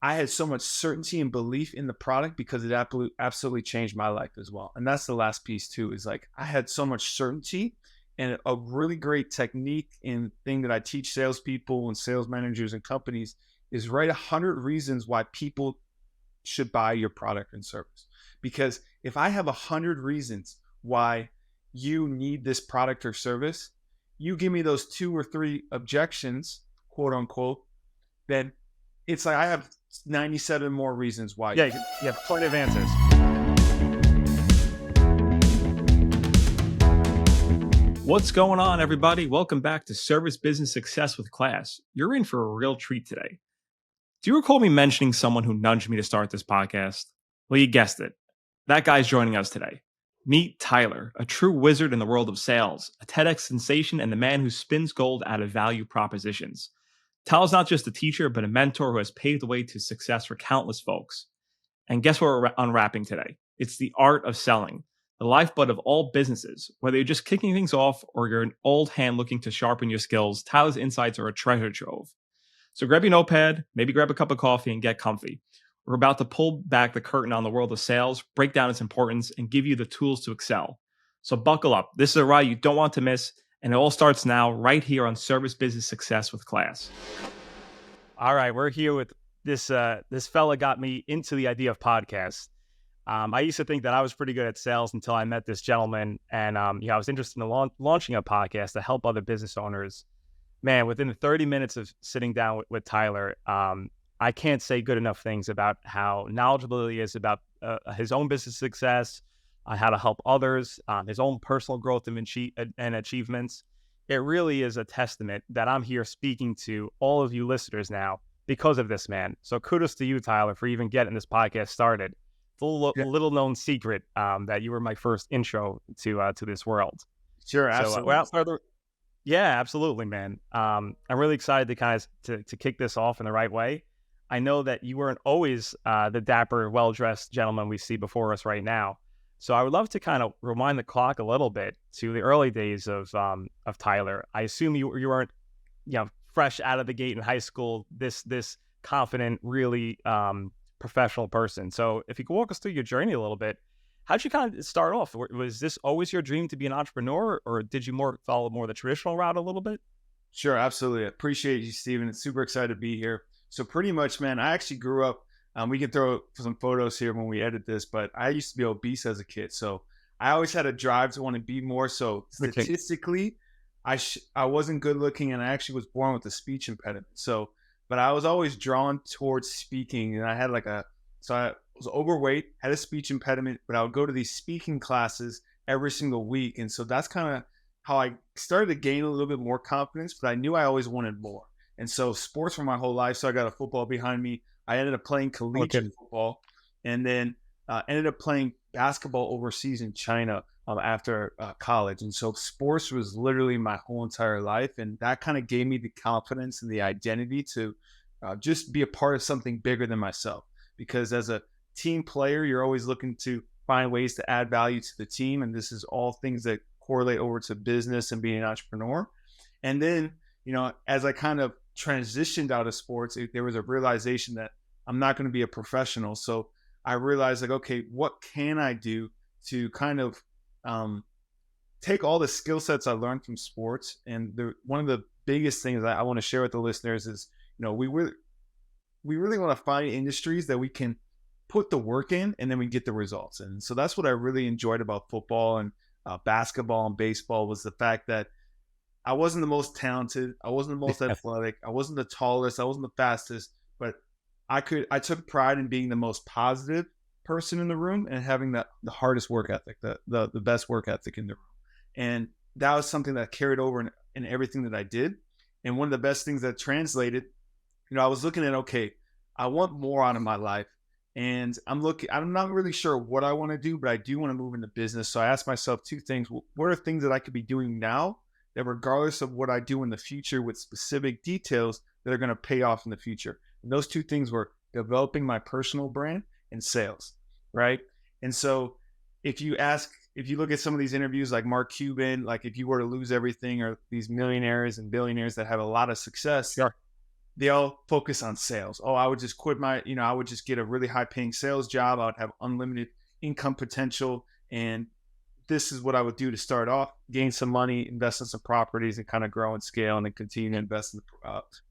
I had so much certainty and belief in the product because it absolutely changed my life as well. And that's the last piece too, is like I had so much certainty, and a really great technique and thing that I teach salespeople and sales managers and companies is write 100 reasons why people should buy your product and service. Because if I have 100 reasons why you need this product or service, you give me those 2 or 3 objections, quote unquote, then it's like I have 97 more reasons why. Yeah, you have plenty of answers. What's going on, everybody? Welcome back to Service Business Success with Class. You're in for a real treat today. Do you recall me mentioning someone who nudged me to start this podcast? Well, you guessed it. That guy's joining us today. Meet Tyler, a true wizard in the world of sales, a TEDx sensation, and the man who spins gold out of value propositions. Tyler's not just a teacher, but a mentor who has paved the way to success for countless folks. And guess what we're unwrapping today? It's the art of selling, the lifeblood of all businesses. Whether you're just kicking things off or you're an old hand looking to sharpen your skills, Tyler's insights are a treasure trove. So grab your notepad, maybe grab a cup of coffee, and get comfy. We're about to pull back the curtain on the world of sales, break down its importance, and give you the tools to excel. So buckle up. This is a ride you don't want to miss, and it all starts now right here on Service Business Success with Class. All right, we're here with this fella got me into the idea of podcasts. I used to think that I was pretty good at sales until I met this gentleman, and I was interested in launching a podcast to help other business owners. Man, within 30 minutes of sitting down with Tyler, I can't say good enough things about how knowledgeable he is about his own business success, how to help others, his own personal growth and achievements. It really is a testament that I'm here speaking to all of you listeners now because of this man. So kudos to you, Tyler, for even getting this podcast started. It's a little known secret that you were my first intro to this world. Sure, absolutely. Yeah, absolutely, man. I'm really excited to kind of to kick this off in the right way. I know that you weren't always the dapper, well-dressed gentleman we see before us right now. So I would love to kind of rewind the clock a little bit to the early days of Tyler. I assume you weren't, fresh out of the gate in high school, this confident, really professional person. So if you could walk us through your journey a little bit, how'd you kind of start off? Was this always your dream to be an entrepreneur, or did you follow the traditional route a little bit? Sure, absolutely. I appreciate you, Steven. It's super excited to be here. So pretty much, man, I actually grew up, we can throw some photos here when we edit this, but I used to be obese as a kid. So I always had a drive to want to be more. So statistically, I wasn't good looking, and I actually was born with a speech impediment. So, but I was always drawn towards speaking, and I had so I was overweight, had a speech impediment, but I would go to these speaking classes every single week. And so that's kind of how I started to gain a little bit more confidence, but I knew I always wanted more. And so sports for my whole life. So I got a football behind me. I ended up playing collegiate football, and then ended up playing basketball overseas in China after college. And so sports was literally my whole entire life. And that kind of gave me the confidence and the identity to just be a part of something bigger than myself. Because as a team player, you're always looking to find ways to add value to the team. And this is all things that correlate over to business and being an entrepreneur. And then, as I kind of transitioned out of sports, there was a realization that I'm not going to be a professional. So I realized okay, what can I do to kind of take all the skill sets I learned from sports? And one of the biggest things that I want to share with the listeners is, we really want to find industries that we can put the work in, and then we get the results. And so that's what I really enjoyed about football and basketball and baseball, was the fact that I wasn't the most talented, I wasn't the most athletic, I wasn't the tallest, I wasn't the fastest, but I took pride in being the most positive person in the room and having the hardest work ethic, the best work ethic in the room. And that was something that carried over in everything that I did. And one of the best things that translated, I was looking at, okay, I want more out of my life. And I'm not really sure what I want to do, but I do want to move into business. So I asked myself 2 things. What are things that I could be doing now that, regardless of what I do in the future, with specific details that are going to pay off in the future? And those 2 things were developing my personal brand and sales, right? And so if you look at some of these interviews like Mark Cuban, like if you were to lose everything, or these millionaires and billionaires that have a lot of success, sure, they all focus on sales. Oh, I would just quit I would just get a really high paying sales job. I would have unlimited income potential. And this is what I would do to start off, gain some money, invest in some properties, and kind of grow and scale, and then continue to invest in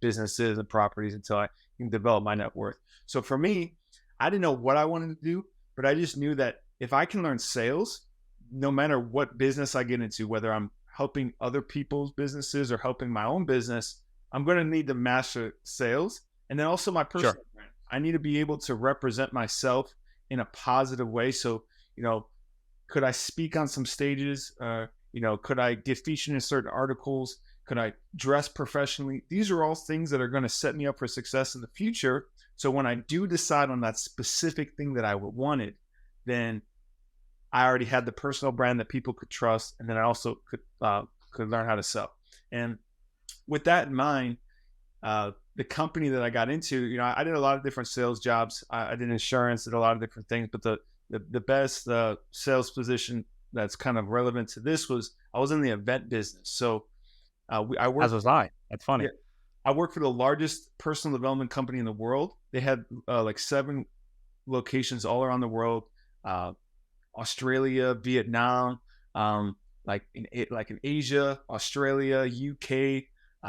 businesses and properties until I can develop my net worth. So for me, I didn't know what I wanted to do, but I just knew that if I can learn sales, no matter what business I get into, whether I'm helping other people's businesses or helping my own business, I'm going to need to master sales. And then also my Sure. personal brand. I need to be able to represent myself in a positive way. So, could I speak on some stages? Could I get featured in certain articles? Could I dress professionally? These are all things that are going to set me up for success in the future. So when I do decide on that specific thing that I wanted, then I already had the personal brand that people could trust, and then I also could learn how to sell. And with that in mind, the company that I got into, I did a lot of different sales jobs. I did insurance, did a lot of different things, but the best sales position that's kind of relevant to this was I was in the event business. So I As worked, was I. That's yeah, funny. I worked for the largest personal development company in the world. They had like 7 locations all around the world, uh, Australia, Vietnam, like in Asia, Australia, UK,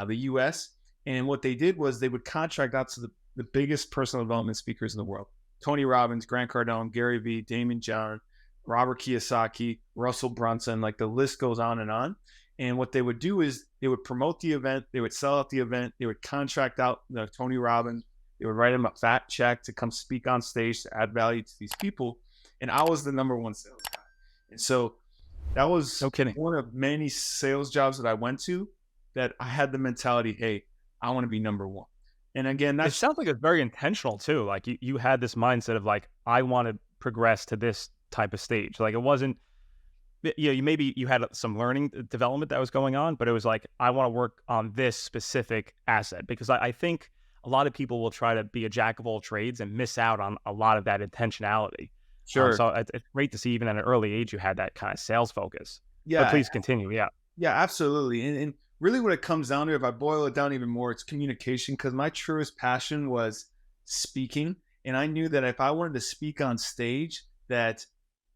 the US. And what they did was they would contract out to the biggest personal development speakers in the world. Tony Robbins, Grant Cardone, Gary Vee, Damon John, Robert Kiyosaki, Russell Brunson, like the list goes on and on. And what they would do is they would promote the event, they would sell out the event, they would contract out Tony Robbins, they would write him a fat check to come speak on stage to add value to these people. And I was the number one sales guy. And so that was No kidding. one of many sales jobs that I went to that I had the mentality, hey, I want to be number one. And again, It that's sounds like it's very intentional too. Like you had this mindset of like, I want to progress to this type of stage. Like it wasn't, you had some learning development that was going on, but it was like, I want to work on this specific asset because I think a lot of people will try to be a jack of all trades and miss out on a lot of that intentionality. sure. So it's great to see even at an early age, you had that kind of sales focus, but Yeah, please continue. Yeah. yeah, absolutely. And really what it comes down to, if I boil it down even more, it's communication, because my truest passion was speaking. And I knew that if I wanted to speak on stage, that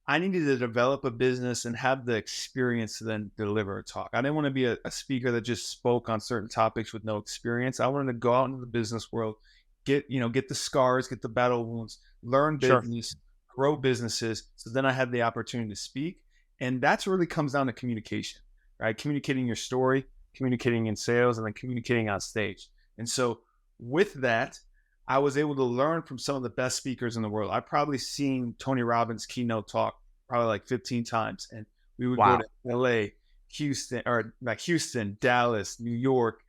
I needed to develop a business and have the experience to then deliver a talk. I didn't want to be a speaker that just spoke on certain topics with no experience. I wanted to go out into the business world, get the scars, get the battle wounds, learn Sure. business, grow businesses. So then I had the opportunity to speak. And that's really comes down to communication, right? Communicating your story, communicating in sales, and then communicating on stage. And so with that, I was able to learn from some of the best speakers in the world. I've probably seen Tony Robbins' keynote talk probably like 15 times. And we would go to Wow. LA, Houston, Dallas, New York,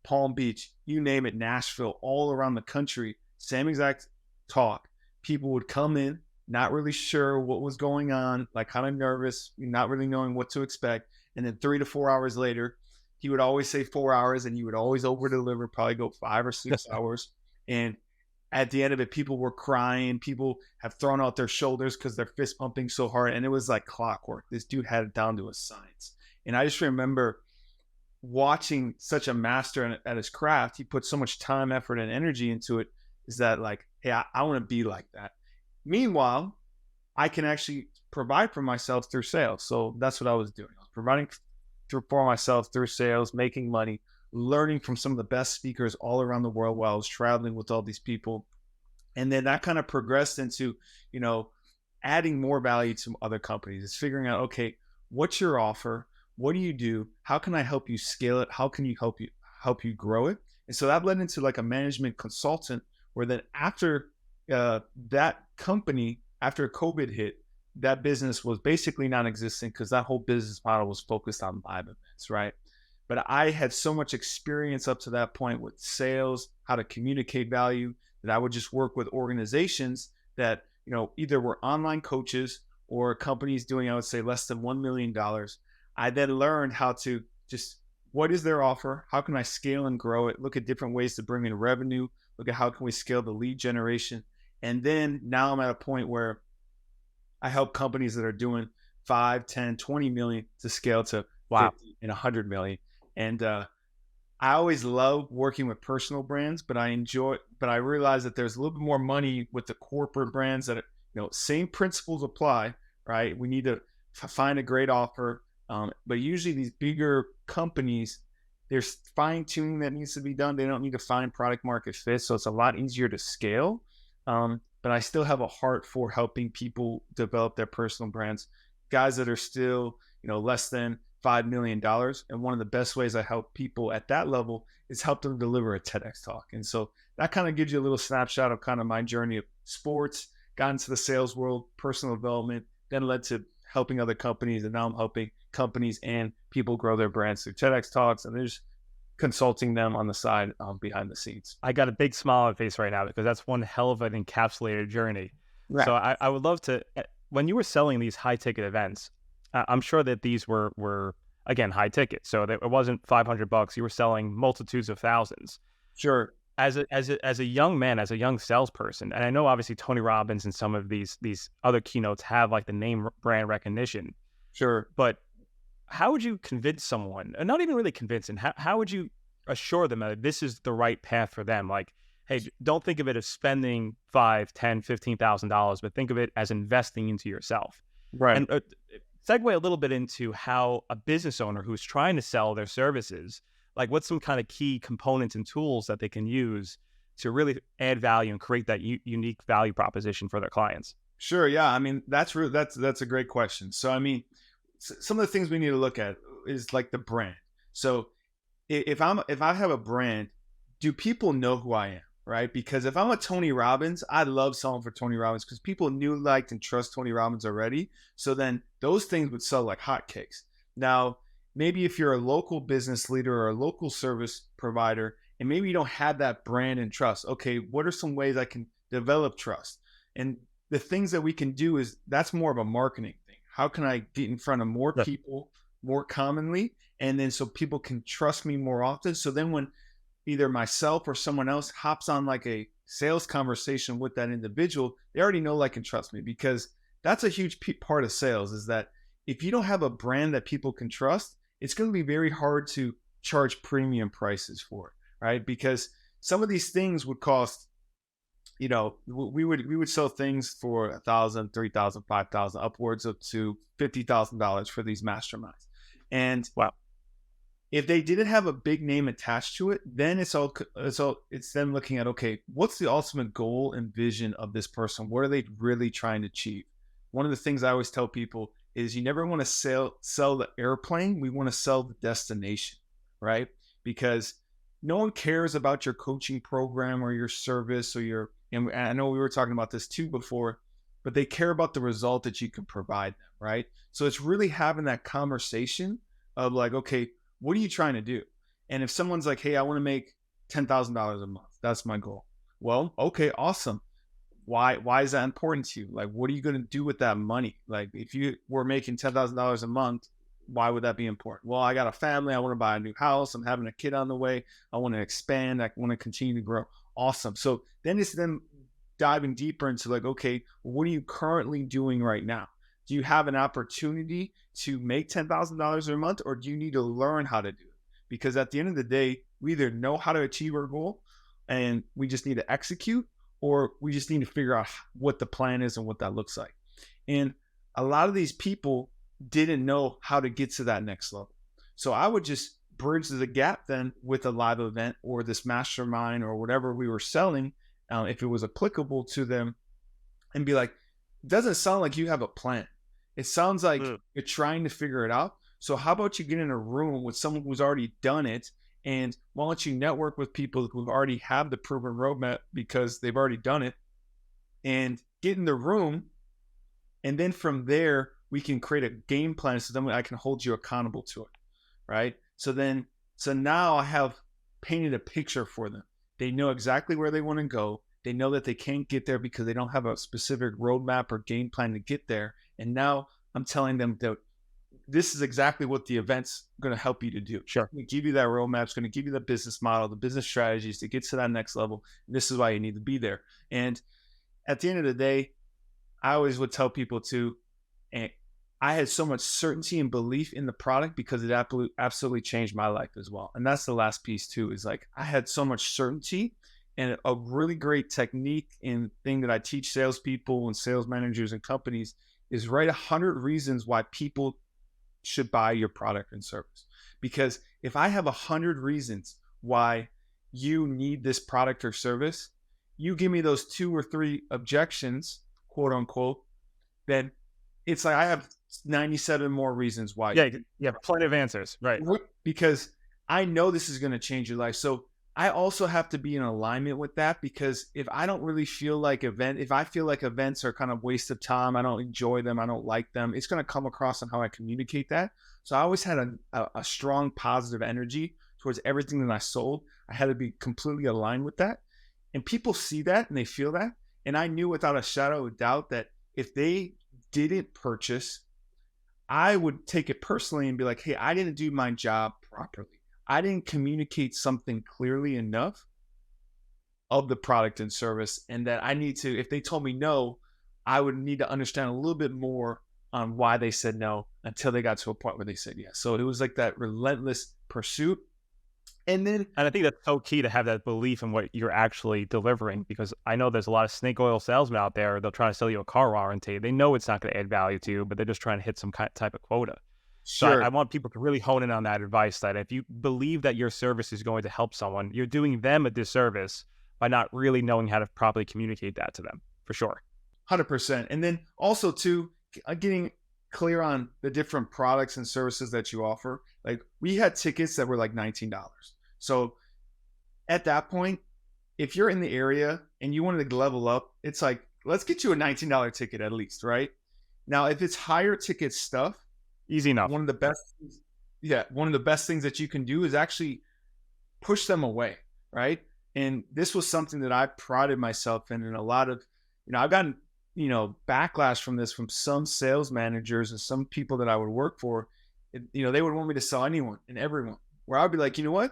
Palm Beach, you name it, Nashville, all around the country, same exact talk. People would come in, not really sure what was going on, like kind of nervous, not really knowing what to expect. And then 3 to 4 hours later, he would always say 4 hours, and you would always over deliver, probably go 5 or 6 hours. And at the end of it, people were crying. People have thrown out their shoulders because they're fist pumping so hard. And it was like clockwork. This dude had it down to a science. And I just remember watching such a master at his craft. He put so much time, effort, and energy into it. Is that like, hey, I want to be like that. Meanwhile, I can actually provide for myself through sales. So that's what I was doing. I was providing for myself through sales, making money, learning from some of the best speakers all around the world while I was traveling with all these people. And then that kind of progressed into, adding more value to other companies. It's figuring out, okay, what's your offer? What do you do? How can I help you scale it? How can you help you grow it? And so that led into like a management consultant, where then after that company, after COVID hit, that business was basically non-existent because that whole business model was focused on live events, right? But I had so much experience up to that point with sales, how to communicate value, that I would just work with organizations that, either were online coaches or companies doing, I would say, less than $1 million. I then learned how to just, what is their offer? How can I scale and grow it? Look at different ways to bring in revenue. Look at how can we scale the lead generation. And then now I'm at a point where I help companies that are doing 5, 10, 20 million to scale to Wow. 50 and 100 million. And I always love working with personal brands, but I realize that there's a little bit more money with the corporate brands that, same principles apply, right? We need to find a great offer. But usually these bigger companies, there's fine tuning that needs to be done. They don't need to find product market fit. So it's a lot easier to scale. But I still have a heart for helping people develop their personal brands, guys that are still, less than $5 million. And one of the best ways I help people at that level is help them deliver a TEDx talk. And so that kind of gives you a little snapshot of kind of my journey of sports, got into the sales world, personal development, then led to helping other companies. And now I'm helping companies and people grow their brands through TEDx talks. And there's consulting them on the side, behind the scenes. I got a big smile on my face right now because that's one hell of an encapsulated journey. Right. So I would love to, when you were selling these high ticket events, I'm sure that these were again high ticket. So that it wasn't $500. You were selling multitudes of thousands. Sure. As a young man, as a young salesperson, and I know obviously Tony Robbins and some of these other keynotes have like the name brand recognition, Sure. but how would you convince someone, and not even really convince them, how would you assure them that this is the right path for them? Like, hey, don't think of it as spending $5, $10, $15,000, but think of it as investing into yourself. Right. And segue a little bit into how a business owner who's trying to sell their services, like what's some kind of key components and tools that they can use to really add value and create that unique value proposition for their clients? Sure. Yeah. I mean, that's a great question. So, I mean, some of the things we need to look at is like the brand. So if I have a brand, do people know who I am? Right? Because if I'm a Tony Robbins, I love selling for Tony Robbins because people knew, liked, and trust Tony Robbins already. So then those things would sell like hotcakes. Now, maybe if you're a local business leader or a local service provider, and maybe you don't have that brand and trust, okay, what are some ways I can develop trust? And the things that we can do is that's more of a marketing thing. How can I get in front of more people more commonly? And then so people can trust me more often. So then when either myself or someone else hops on like a sales conversation with that individual, they already know, like, and trust me, because that's a huge part of sales is that if you don't have a brand that people can trust, it's going to be very hard to charge premium prices for it, right? Because some of these things would cost, we would sell things for $1,000, $3,000, $5,000, upwards up to $50,000 for these masterminds. And wow, if they didn't have a big name attached to it, then it's then looking at, okay, what's the ultimate goal and vision of this person? What are they really trying to achieve? One of the things I always tell people is you never want to sell the airplane. We want to sell the destination, right? Because no one cares about your coaching program or your service or and I know we were talking about this too before, but they care about the result that you can provide them, right? So it's really having that conversation of like, okay, what are you trying to do? And if someone's like, hey, I want to make $10,000 a month, that's my goal. Well, okay, awesome. Why is that important to you? Like, what are you going to do with that money? Like, if you were making $10,000 a month, why would that be important? Well, I got a family. I want to buy a new house. I'm having a kid on the way. I want to expand. I want to continue to grow. Awesome. So then it's them diving deeper into like, okay, what are you currently doing right now? Do you have an opportunity to make $10,000 a month, or do you need to learn how to do it? Because at the end of the day, we either know how to achieve our goal and we just need to execute, or we just need to figure out what the plan is and what that looks like. And a lot of these people didn't know how to get to that next level. So I would just bridge the gap then with a live event or this mastermind or whatever we were selling, if it was applicable to them, and be like, it doesn't sound like you have a plan. It sounds like you're trying to figure it out. So how about you get in a room with someone who's already done it, and why don't you network with people who already have the proven roadmap because they've already done it, and get in the room, and then from there we can create a game plan so then I can hold you accountable to it, right? So now I have painted a picture for them. They know exactly where they want to go. They know that they can't get there because they don't have a specific roadmap or game plan to get there. And now I'm telling them that this is exactly what the event's going to help you to do. Sure. It's going to give you that roadmap. It's going to give you the business model, the business strategies to get to that next level. And this is why you need to be there. And at the end of the day, I always would tell people to, and I had so much certainty and belief in the product because it absolutely changed my life as well. And that's the last piece too, is like I had so much certainty, and a really great technique and thing that I teach salespeople and sales managers and companies is write 100 reasons why people should buy your product and service. Because if I have 100 reasons why you need this product or service, you give me those 2 or 3 objections, quote unquote, then it's like I have 97 more reasons why. Yeah, you have plenty of answers, right? Because I know this is going to change your life. So I also have to be in alignment with that, because if I don't really feel like if I feel like events are kind of waste of time, I don't enjoy them, I don't like them, it's going to come across on how I communicate that. So I always had a strong positive energy towards everything that I sold. I had to be completely aligned with that. And people see that and they feel that. And I knew without a shadow of doubt that if they didn't purchase, I would take it personally and be like, hey, I didn't do my job properly. I didn't communicate something clearly enough of the product and service. And that I need to, if they told me no, I would need to understand a little bit more on why they said no until they got to a point where they said yes. So it was like that relentless pursuit. And I think that's so key to have that belief in what you're actually delivering, because I know there's a lot of snake oil salesmen out there. They'll try to sell you a car warranty. They know it's not going to add value to you, but they're just trying to hit some type of quota. So I sure, want people to really hone in on that advice, that if you believe that your service is going to help someone, you're doing them a disservice by not really knowing how to properly communicate that to them, for sure. 100%. And then also too, getting clear on the different products and services that you offer. Like we had tickets that were like $19. So at that point, if you're in the area and you wanted to level up, it's like, let's get you a $19 ticket at least, right? Now, if it's higher ticket stuff, Easy enough. one of the best, one of the best things that you can do is actually push them away, right? And this was something that I prided myself in, and a lot of, I've gotten, backlash from this from some sales managers and some people that I would work for. They would want me to sell anyone and everyone. Where I'd be like, you know what?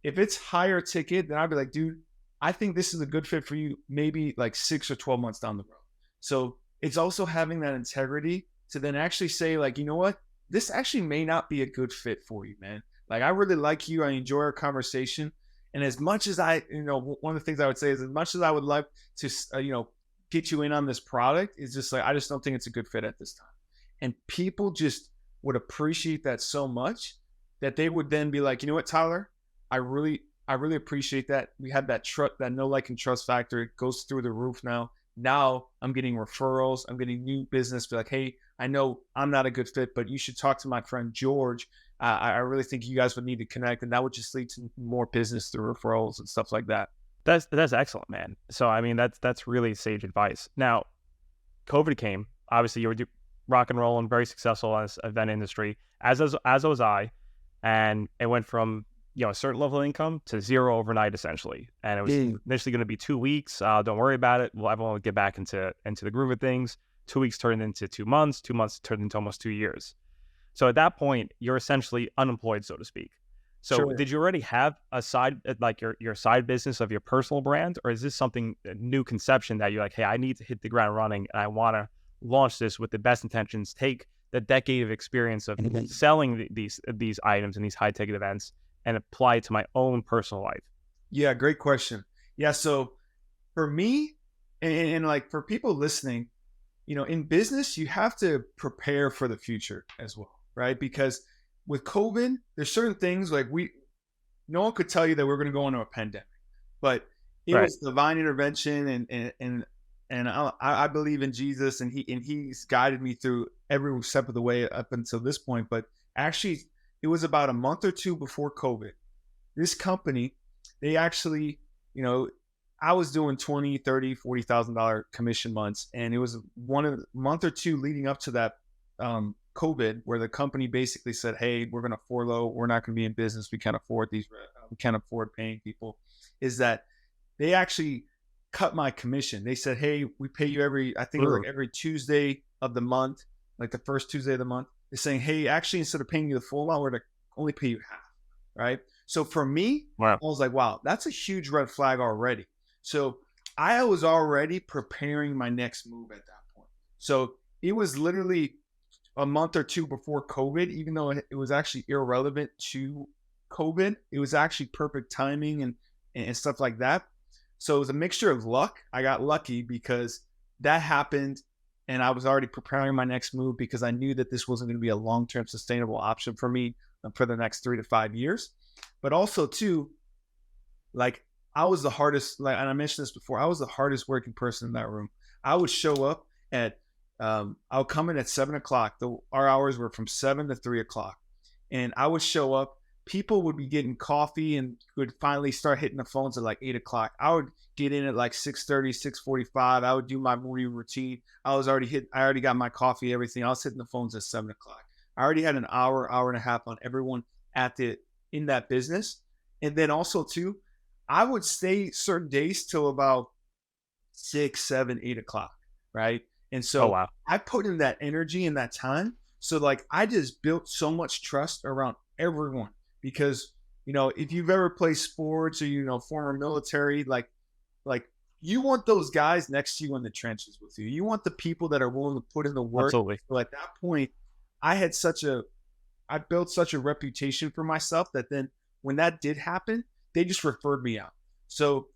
If it's higher ticket, then I'd be like, dude, I think this is a good fit for you, maybe like 6 or 12 months down the road. So it's also having that integrity to then actually say, like, you know what? This actually may not be a good fit for you, man. Like, I really like you. I enjoy our conversation. And as much as one of the things I would say is, as much as I would like to, get you in on this product, is just like, I just don't think it's a good fit at this time. And people just would appreciate that so much that they would then be like, you know what, Tyler? I really appreciate that. We have that trust, that know, like, and trust factor. It goes through the roof now. Now I'm getting referrals. I'm getting new business. Be like, hey, I know I'm not a good fit, but you should talk to my friend George. I really think you guys would need to connect, and that would just lead to more business through referrals and stuff like that. That's excellent, man. So I mean, that's really sage advice. Now, COVID came. Obviously, you were rock and roll and very successful in this event industry, as was I, and it went from a certain level of income to zero overnight, essentially. And it was initially going to be 2 weeks. Don't worry about it. Everyone will get back into the groove of things. 2 weeks turned into 2 months. 2 months turned into almost 2 years. So at that point, you're essentially unemployed, so to speak. So Sure. did you already have a side, like your side business of your personal brand, or is this something, a new conception that you're like, hey, I need to hit the ground running and I want to launch this with the best intentions, take the decade of experience of selling these items and these high ticket events and apply it to my own personal life? Yeah, great question. Yeah, so for me, and like for people listening, in business, you have to prepare for the future as well, right? Because with COVID, there's certain things like no one could tell you that we're going to go into a pandemic, but it Right. was divine intervention, and I believe in Jesus, and he's guided me through every step of the way up until this point. But actually, it was about a month or two before COVID. This company, they actually, I was doing $20,000, $30,000, $40,000 commission months. And it was one of the month or two leading up to that COVID, where the company basically said, hey, we're going to furlough. We're not going to be in business. We can't afford we can't afford paying people. Is that they actually cut my commission. They said, hey, we pay you I think it was like every Tuesday of the month, like the first Tuesday of the month. They're saying, hey, actually, instead of paying you the full amount, we're going to only pay you half. Right. So for me, Wow. I was like, wow, that's a huge red flag already. So I was already preparing my next move at that point. So it was literally a month or two before COVID, even though it was actually irrelevant to COVID. It was actually perfect timing and stuff like that. So it was a mixture of luck. I got lucky because that happened and I was already preparing my next move because I knew that this wasn't going to be a long-term sustainable option for me for the next 3 to 5 years. But also too, like I was the hardest, like, and I mentioned this before, I was the hardest working person in that room. I would show up at, I would come in at 7 o'clock. Our hours were from 7 to 3 o'clock. And I would show up. People would be getting coffee and would finally start hitting the phones at like 8 o'clock. I would get in at like 6:30, 6:45. I would do my morning routine. I already got my coffee, everything. I was hitting the phones at 7 o'clock. I already had an hour and a half on everyone in that business. And then also too, I would stay certain days till about 6, 7, 8 o'clock, right? And Oh, so wow. I put in that energy and that time. So like I just built so much trust around everyone because if you've ever played sports or former military, like you want those guys next to you in the trenches with you. You want the people that are willing to put in the work. Absolutely. So at that point, I had I built such a reputation for myself that then when that did happen, they just referred me out. So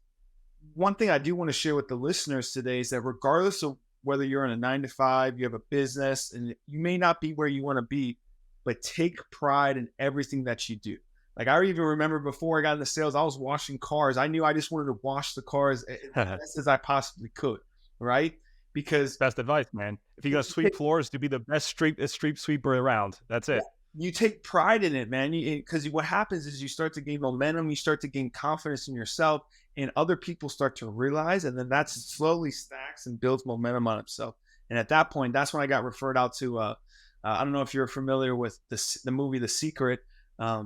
one thing I do want to share with the listeners today is that regardless of whether you're in a 9 to 5, you have a business, and you may not be where you want to be, but take pride in everything that you do. Like I even remember before I got into sales, I was washing cars. I knew I just wanted to wash the cars as best as I possibly could, right? Because Best advice, man. If you're gonna sweep floors, to be the best street sweeper around. That's it. you take pride in it, man. Because what happens is you start to gain momentum, you start to gain confidence in yourself, and other people start to realize, and then that slowly stacks and builds momentum on itself. And at that point, that's when I got referred out to. I don't know if you're familiar with the movie The Secret. I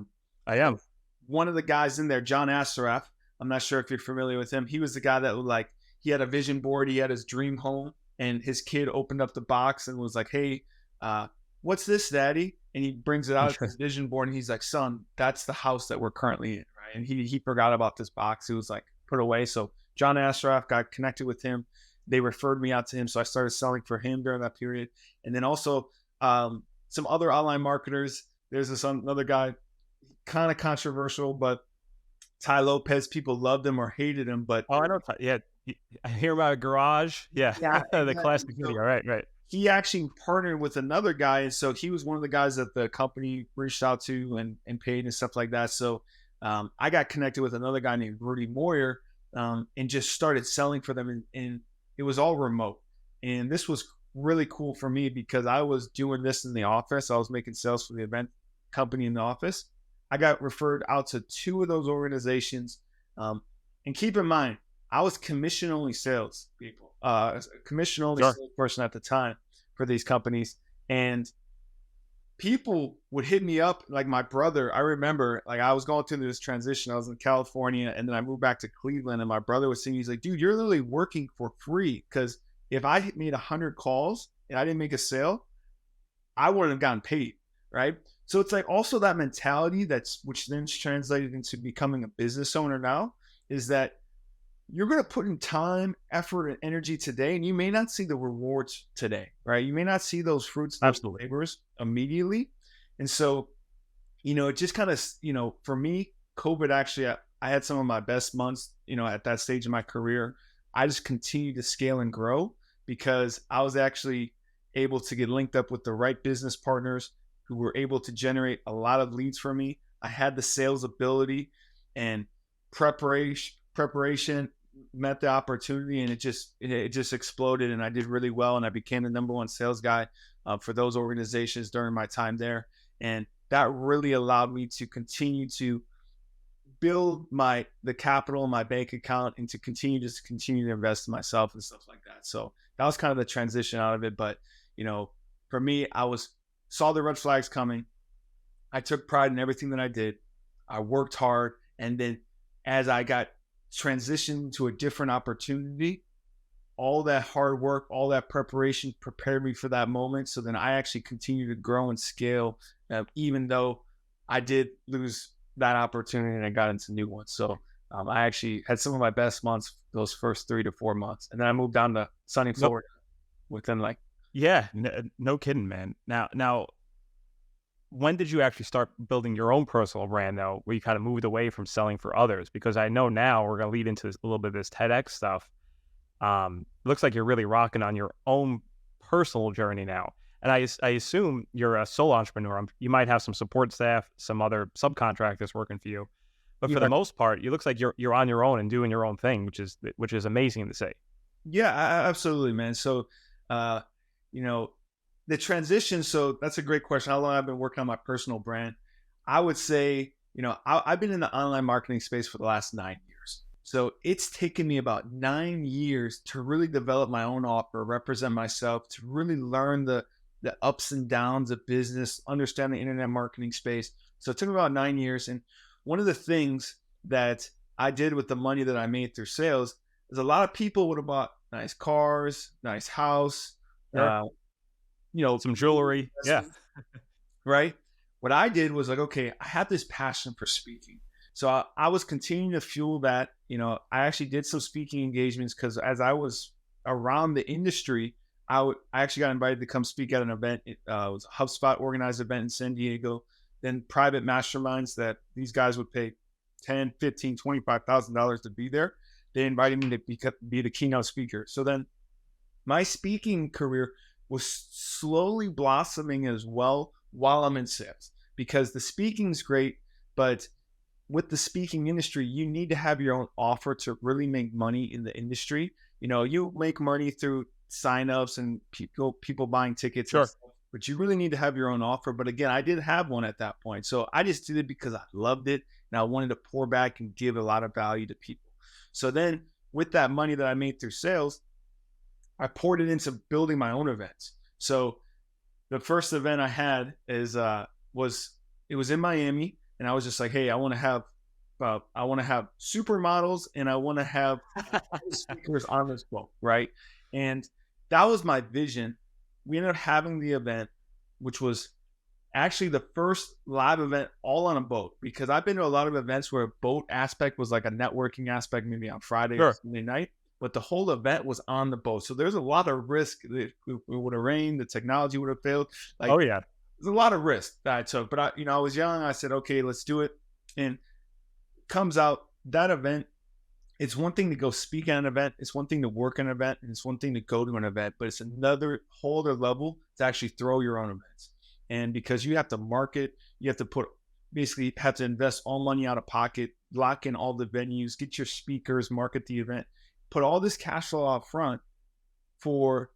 am. One of the guys in there, John Assaraf. I'm not sure if you're familiar with him. He was the guy that he had a vision board. He had his dream home, and his kid opened up the box and was like, "Hey, what's this, Daddy?" And he brings it out as his vision board, and he's like, "Son, that's the house that we're currently in, right?" And he forgot about this box. It was like put away. So John Assaraf got connected with him. They referred me out to him, so I started selling for him during that period. And then also some other online marketers. There's another guy, kind of controversial, but Ty Lopez. People loved him or hated him, but Oh, I know. Yeah, I hear about a garage. Yeah, yeah, the exactly. classic So video. Right, right. he actually partnered with another guy, and so he was one of the guys that the company reached out to and paid and stuff like that. So I got connected with another guy named Rudy Moyer, and just started selling for them, and it was all remote. And this was really cool for me because I was doing this in the office. I was making sales for the event company in the office. I got referred out to two of those organizations. And keep in mind, I was commission only sales people, commission only Sure. salesperson at the time for these companies. And people would hit me up, like my brother. I remember, like, I was going through this transition. I was in California, and then I moved back to Cleveland, and my brother was saying, he's like, "Dude, you're literally working for free, because if I made 100 calls and I didn't make a sale, I wouldn't have gotten paid," right? So it's like also that mentality which then translated into becoming a business owner now, is that you're going to put in time, effort, and energy today, and you may not see the rewards today, right? You may not see those fruits, those Absolutely. labors immediately. And so, it just kind of, for me, COVID actually, I had some of my best months, at that stage in my career. I just continued to scale and grow because I was actually able to get linked up with the right business partners who were able to generate a lot of leads for me. I had the sales ability, and preparation met the opportunity, and it just exploded, and I did really well, and I became the number one sales guy for those organizations during my time there. And that really allowed me to continue to build the capital in my bank account, and to continue to invest in myself and stuff like that. So that was kind of the transition out of it. But for me, saw the red flags coming. I took pride in everything that I did. I worked hard, and then as I got transitioned to a different opportunity, all that hard work, all that preparation prepared me for that moment. So then I actually continued to grow and scale, even though I did lose that opportunity and I got into new ones. So I actually had some of my best months those first 3 to 4 months. And then I moved down to sunny Nope. Florida within like Yeah, no kidding, man. Now, when did you actually start building your own personal brand, though, where you kind of moved away from selling for others? Because I know now we're going to lead into a little bit of this TEDx stuff. Looks like you're really rocking on your own personal journey now. And I assume you're a sole entrepreneur. You might have some support staff, some other subcontractors working for you, but for the Yeah. most part, you looks like you're on your own and doing your own thing, which is amazing to say. Yeah, absolutely, man. So, uh, you know, the transition. So that's a great question. How long I've been working on my personal brand? I would say, I've been in the online marketing space for the last 9 years. So it's taken me about 9 years to really develop my own offer, represent myself, to really learn the ups and downs of business, understand the internet marketing space. So it took me about 9 years. And one of the things that I did with the money that I made through sales is a lot of people would have bought nice cars, nice house, Sure. uh, Some jewelry. Yeah. right? What I did was like, okay, I have this passion for speaking. So I was continuing to fuel that. I actually did some speaking engagements because as I was around the industry, I actually got invited to come speak at an event. It was a HubSpot organized event in San Diego. Then private masterminds that these guys would pay 10, 15, $25,000 to be there. They invited me to be the keynote speaker. So then my speaking career was slowly blossoming as well while I'm in sales because the speaking's great, but with the speaking industry, you need to have your own offer to really make money in the industry. You make money through signups and people buying tickets and Sure. stuff, but you really need to have your own offer. But again, I didn't have one at that point. So I just did it because I loved it and I wanted to pour back and give a lot of value to people. So then with that money that I made through sales, I poured it into building my own events. So the first event I had was it was in Miami, and I was just like, hey, I want to have supermodels, and I want to have speakers on this boat, right? And that was my vision. We ended up having the event, which was actually the first live event all on a boat because I've been to a lot of events where a boat aspect was like a networking aspect, maybe on Friday or Sure. Sunday night, but the whole event was on the boat. So there's a lot of risk. It would have rained, the technology would have failed. Like Oh yeah. there's a lot of risk that I took, but I was young. I said, okay, let's do it. And comes out that event. It's one thing to go speak at an event. It's one thing to work an event, and it's one thing to go to an event. But it's another whole other level to actually throw your own events. And because you have to market, you have to basically have to invest all money out of pocket, lock in all the venues, get your speakers, market the event, put all this cash flow out front for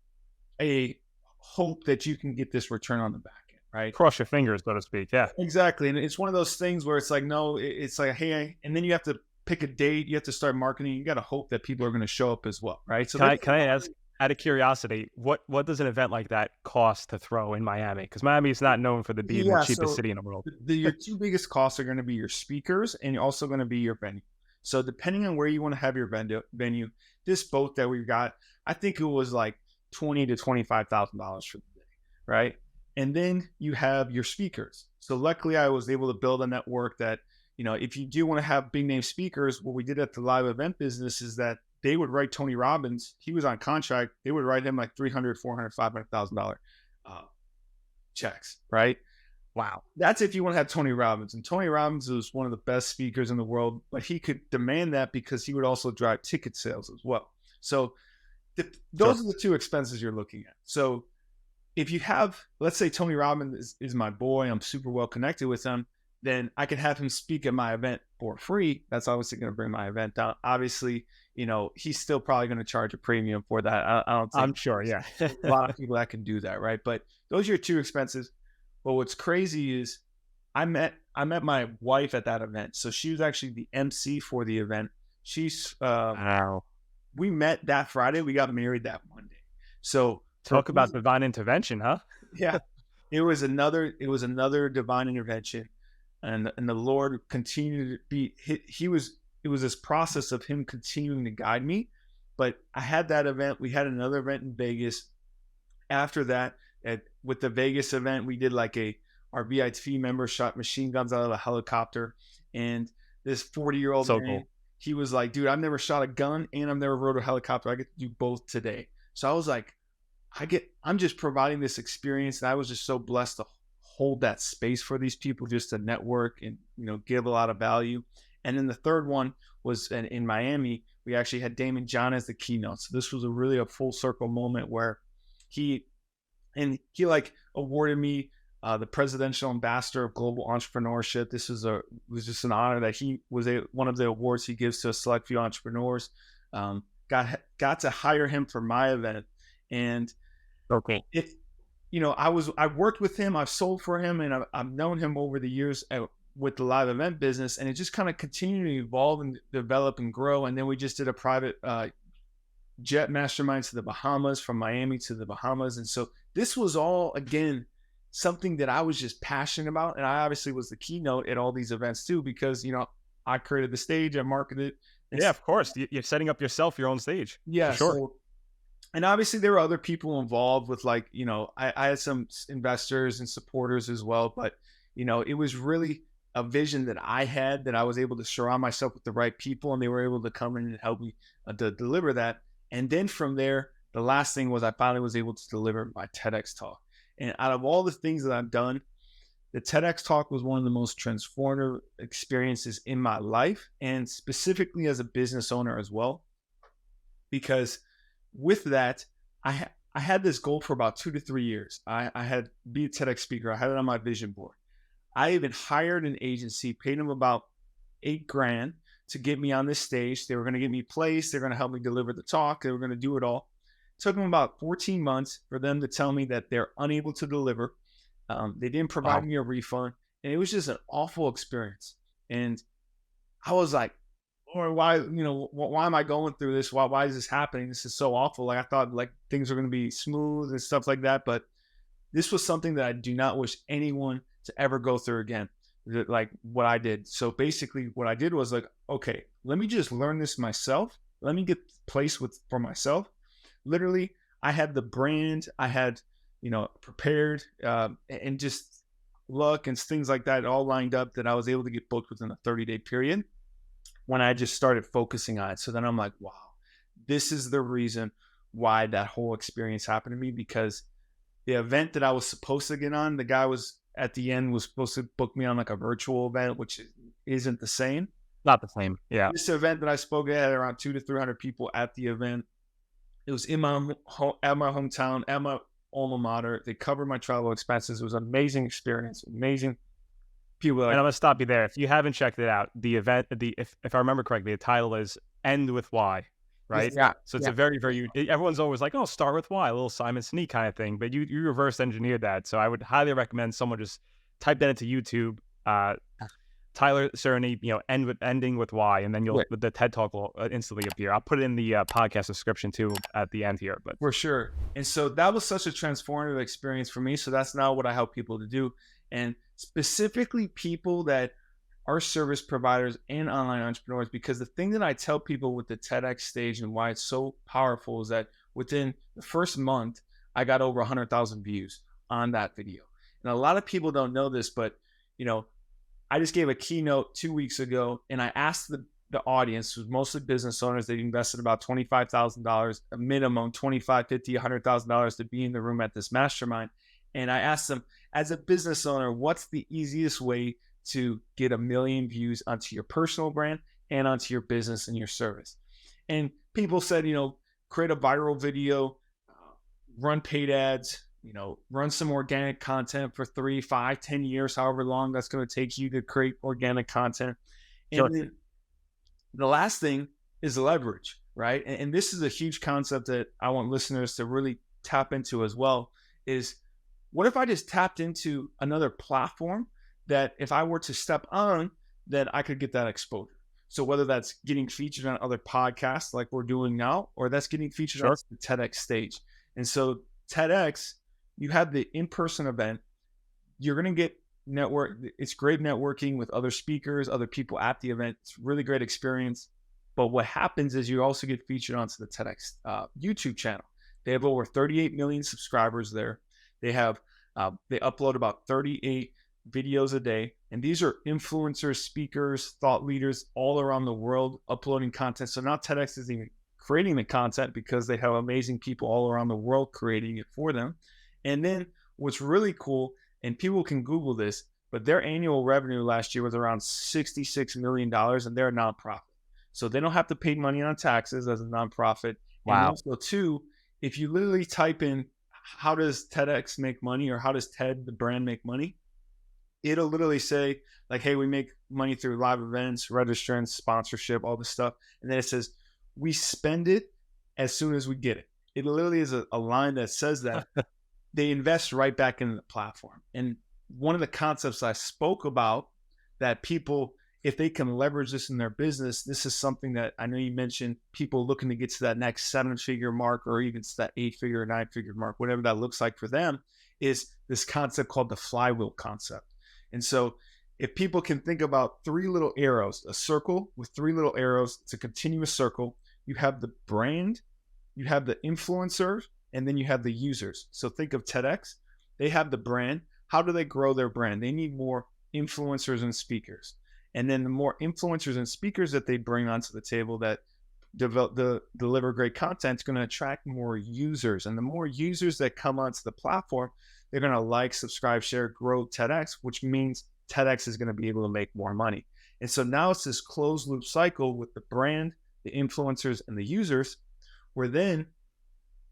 a hope that you can get this return on the back end, right? Cross your fingers, so to speak. Yeah. Exactly. And it's one of those things where it's like, no, it's like, hey, and then you have to pick a date, you have to start marketing, you got to hope that people are going to show up as well, right? So Can I ask, out of curiosity, what does an event like that cost to throw in Miami? Because Miami is not known for being the yeah, cheapest so city in the world. your two biggest costs are going to be your speakers and you're also going to be your venue. So depending on where you want to have your venue, this boat that we've got, I think it was like $20,000 to $25,000 for the day, right? And then you have your speakers. So luckily, I was able to build a network that, if you do want to have big name speakers, what we did at the live event business is that they would write Tony Robbins. He was on contract. They would write him like $300,000, $400,000, $500,000 checks, right? Wow. That's if you want to have Tony Robbins. And Tony Robbins was one of the best speakers in the world, but he could demand that because he would also drive ticket sales as well. So those Sure. are the two expenses you're looking at. So if you have, let's say Tony Robbins is my boy, I'm super well connected with him, then I could have him speak at my event for free. That's obviously going to bring my event down. Obviously, he's still probably going to charge a premium for that. I don't think I'm sure. Yeah. a lot of people that can do that, right? But those are your two expenses. But what's crazy is I met my wife at that event. So she was actually the MC for the event. Wow. We met that Friday. We got married that Monday. So for Talk about divine intervention, huh? yeah, it was another divine intervention, and the Lord continued to be. It was this process of Him continuing to guide me. But I had that event. We had another event in Vegas. After that, with the Vegas event, we did like our VIP member shot machine guns out of a helicopter, and this 40-year-old So man, cool. he was like, "Dude, I've never shot a gun and I've never rode a helicopter. I get to do both today." So I was like, I'm just providing this experience. And I was just so blessed to hold that space for these people, just to network and, give a lot of value. And then the third one was in Miami. We actually had Damon John as the keynote. So this was a full circle moment where he like awarded me the presidential ambassador of global entrepreneurship. This was just an honor that he was one of the awards he gives to a select few entrepreneurs. Got to hire him for my event, and Okay. I worked with him, I've sold for him, and I've known him over the years with the live event business, and it just kind of continued to evolve and develop and grow. And then we just did a private jet mastermind to the Bahamas, from Miami to the Bahamas. And so this was all, again, something that I was just passionate about. And I obviously was the keynote at all these events too, because, I created the stage, I marketed it. Yeah, of course. You're setting up yourself your own stage. Yeah. For sure. So, and obviously there were other people involved with, like, I had some investors and supporters as well, but, it was really a vision that I had, that I was able to surround myself with the right people, and they were able to come in and help me to deliver that. And then from there, the last thing was I finally was able to deliver my TEDx talk. And out of all the things that I've done, the TEDx talk was one of the most transformative experiences in my life, and specifically as a business owner as well. Because with that, I had this goal for about 2 to 3 years. I had be a TEDx speaker. I had it on my vision board. I even hired an agency, paid them about $8,000 to get me on this stage. They were going to get me placed. They're going to help me deliver the talk. They were going to do it all. It took them about 14 months for them to tell me that they're unable to deliver. They didn't provide me a refund, and it was just an awful experience. And I was like, Lord, why am I going through this? Why is this happening? This is so awful. Like, I thought like things were going to be smooth and stuff like that, but this was something that I do not wish anyone to ever go through again, like what I did. So basically what I did was like, okay, let me just learn this myself. Let me get placed for myself. Literally, I had the brand, I had, prepared, and just luck and things like that all lined up, that I was able to get booked within a 30-day period when I just started focusing on it. So then I'm like, wow, this is the reason why that whole experience happened to me, because the event that I was supposed to get on, the guy was at the end was supposed to book me on like a virtual event, which isn't the same. Not the same. Yeah. This event that I spoke at had around 200 to 300 people at the event. It was at my hometown, at my alma mater. They covered my travel expenses. It was an amazing experience. Amazing people. And I'm gonna stop you there. If you haven't checked it out, the event, if I remember correctly, the title is "End with Why," right? Yeah. So it's a very, very. Everyone's always like, "Oh, start with why," a little Simon Sinek kind of thing. But you reverse engineered that. So I would highly recommend someone just type that into YouTube. Tyler Cerny, ending with why, and then the TED Talk will instantly appear. I'll put it in the podcast description too at the end here. But for sure. And so that was such a transformative experience for me. So that's now what I help people to do, and specifically people that are service providers and online entrepreneurs. Because the thing that I tell people with the TEDx stage and why it's so powerful is that within the first month, I got over 100,000 views on that video. And a lot of people don't know this, but I just gave a keynote 2 weeks ago, and I asked the audience, who's mostly business owners, they invested about $25,000, a minimum $25,000, $50,000, $100,000 to be in the room at this mastermind. And I asked them, as a business owner, what's the easiest way to get 1 million views onto your personal brand and onto your business and your service? And people said, create a viral video, run paid ads, run some organic content for 3, 5, 10 years, however long that's going to take you to create organic content. And sure. Then the last thing is leverage, right? And this is a huge concept that I want listeners to really tap into as well, is what if I just tapped into another platform that if I were to step on, then I could get that exposure. So whether that's getting featured on other podcasts like we're doing now, or that's getting featured on the TEDx stage. And so TEDx, you have the in-person event, you're going to get network. It's great networking with other speakers, other people at the event. It's a really great experience. But what happens is you also get featured onto the TEDx YouTube channel. They have over 38 million subscribers there. They have they upload about 38 videos a day, and these are influencers, speakers, thought leaders all around the world uploading content. So now TEDx is even creating the content because they have amazing people all around the world creating it for them. And then what's really cool, and people can Google this, but their annual revenue last year was around $66 million, and they're a nonprofit. So they don't have to pay money on taxes as a nonprofit. And Wow. also, too, if you literally type in, how does TEDx make money, or how does TED, the brand, make money? It'll literally say, like, hey, we make money through live events, registrants, sponsorship, all this stuff. And then it says, we spend it as soon as we get it. It literally is a line that says that. They invest right back into the platform. And one of the concepts I spoke about that people, if they can leverage this in their business, this is something that I know you mentioned, people looking to get to that next 7-figure mark, or even to that 8-figure or 9-figure mark, whatever that looks like for them, is this concept called the flywheel concept. And so if people can think about 3 little arrows, a circle with 3 little arrows, it's a continuous circle. You have the brand, you have the influencers, and then you have the users. So think of TEDx. They have the brand. How do they grow their brand? They need more influencers and speakers. And then the more influencers and speakers that they bring onto the table that deliver great content, is going to attract more users. And the more users that come onto the platform, they're going to like, subscribe, share, grow TEDx, which means TEDx is going to be able to make more money. And so now it's this closed loop cycle with the brand, the influencers, and the users, where then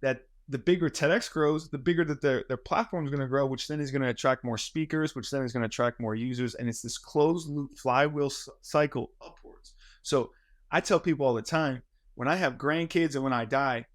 that the bigger TEDx grows, the bigger that their platform is going to grow, which then is going to attract more speakers, which then is going to attract more users. And it's this closed loop flywheel cycle upwards. So I tell people all the time, when I have grandkids and when I die,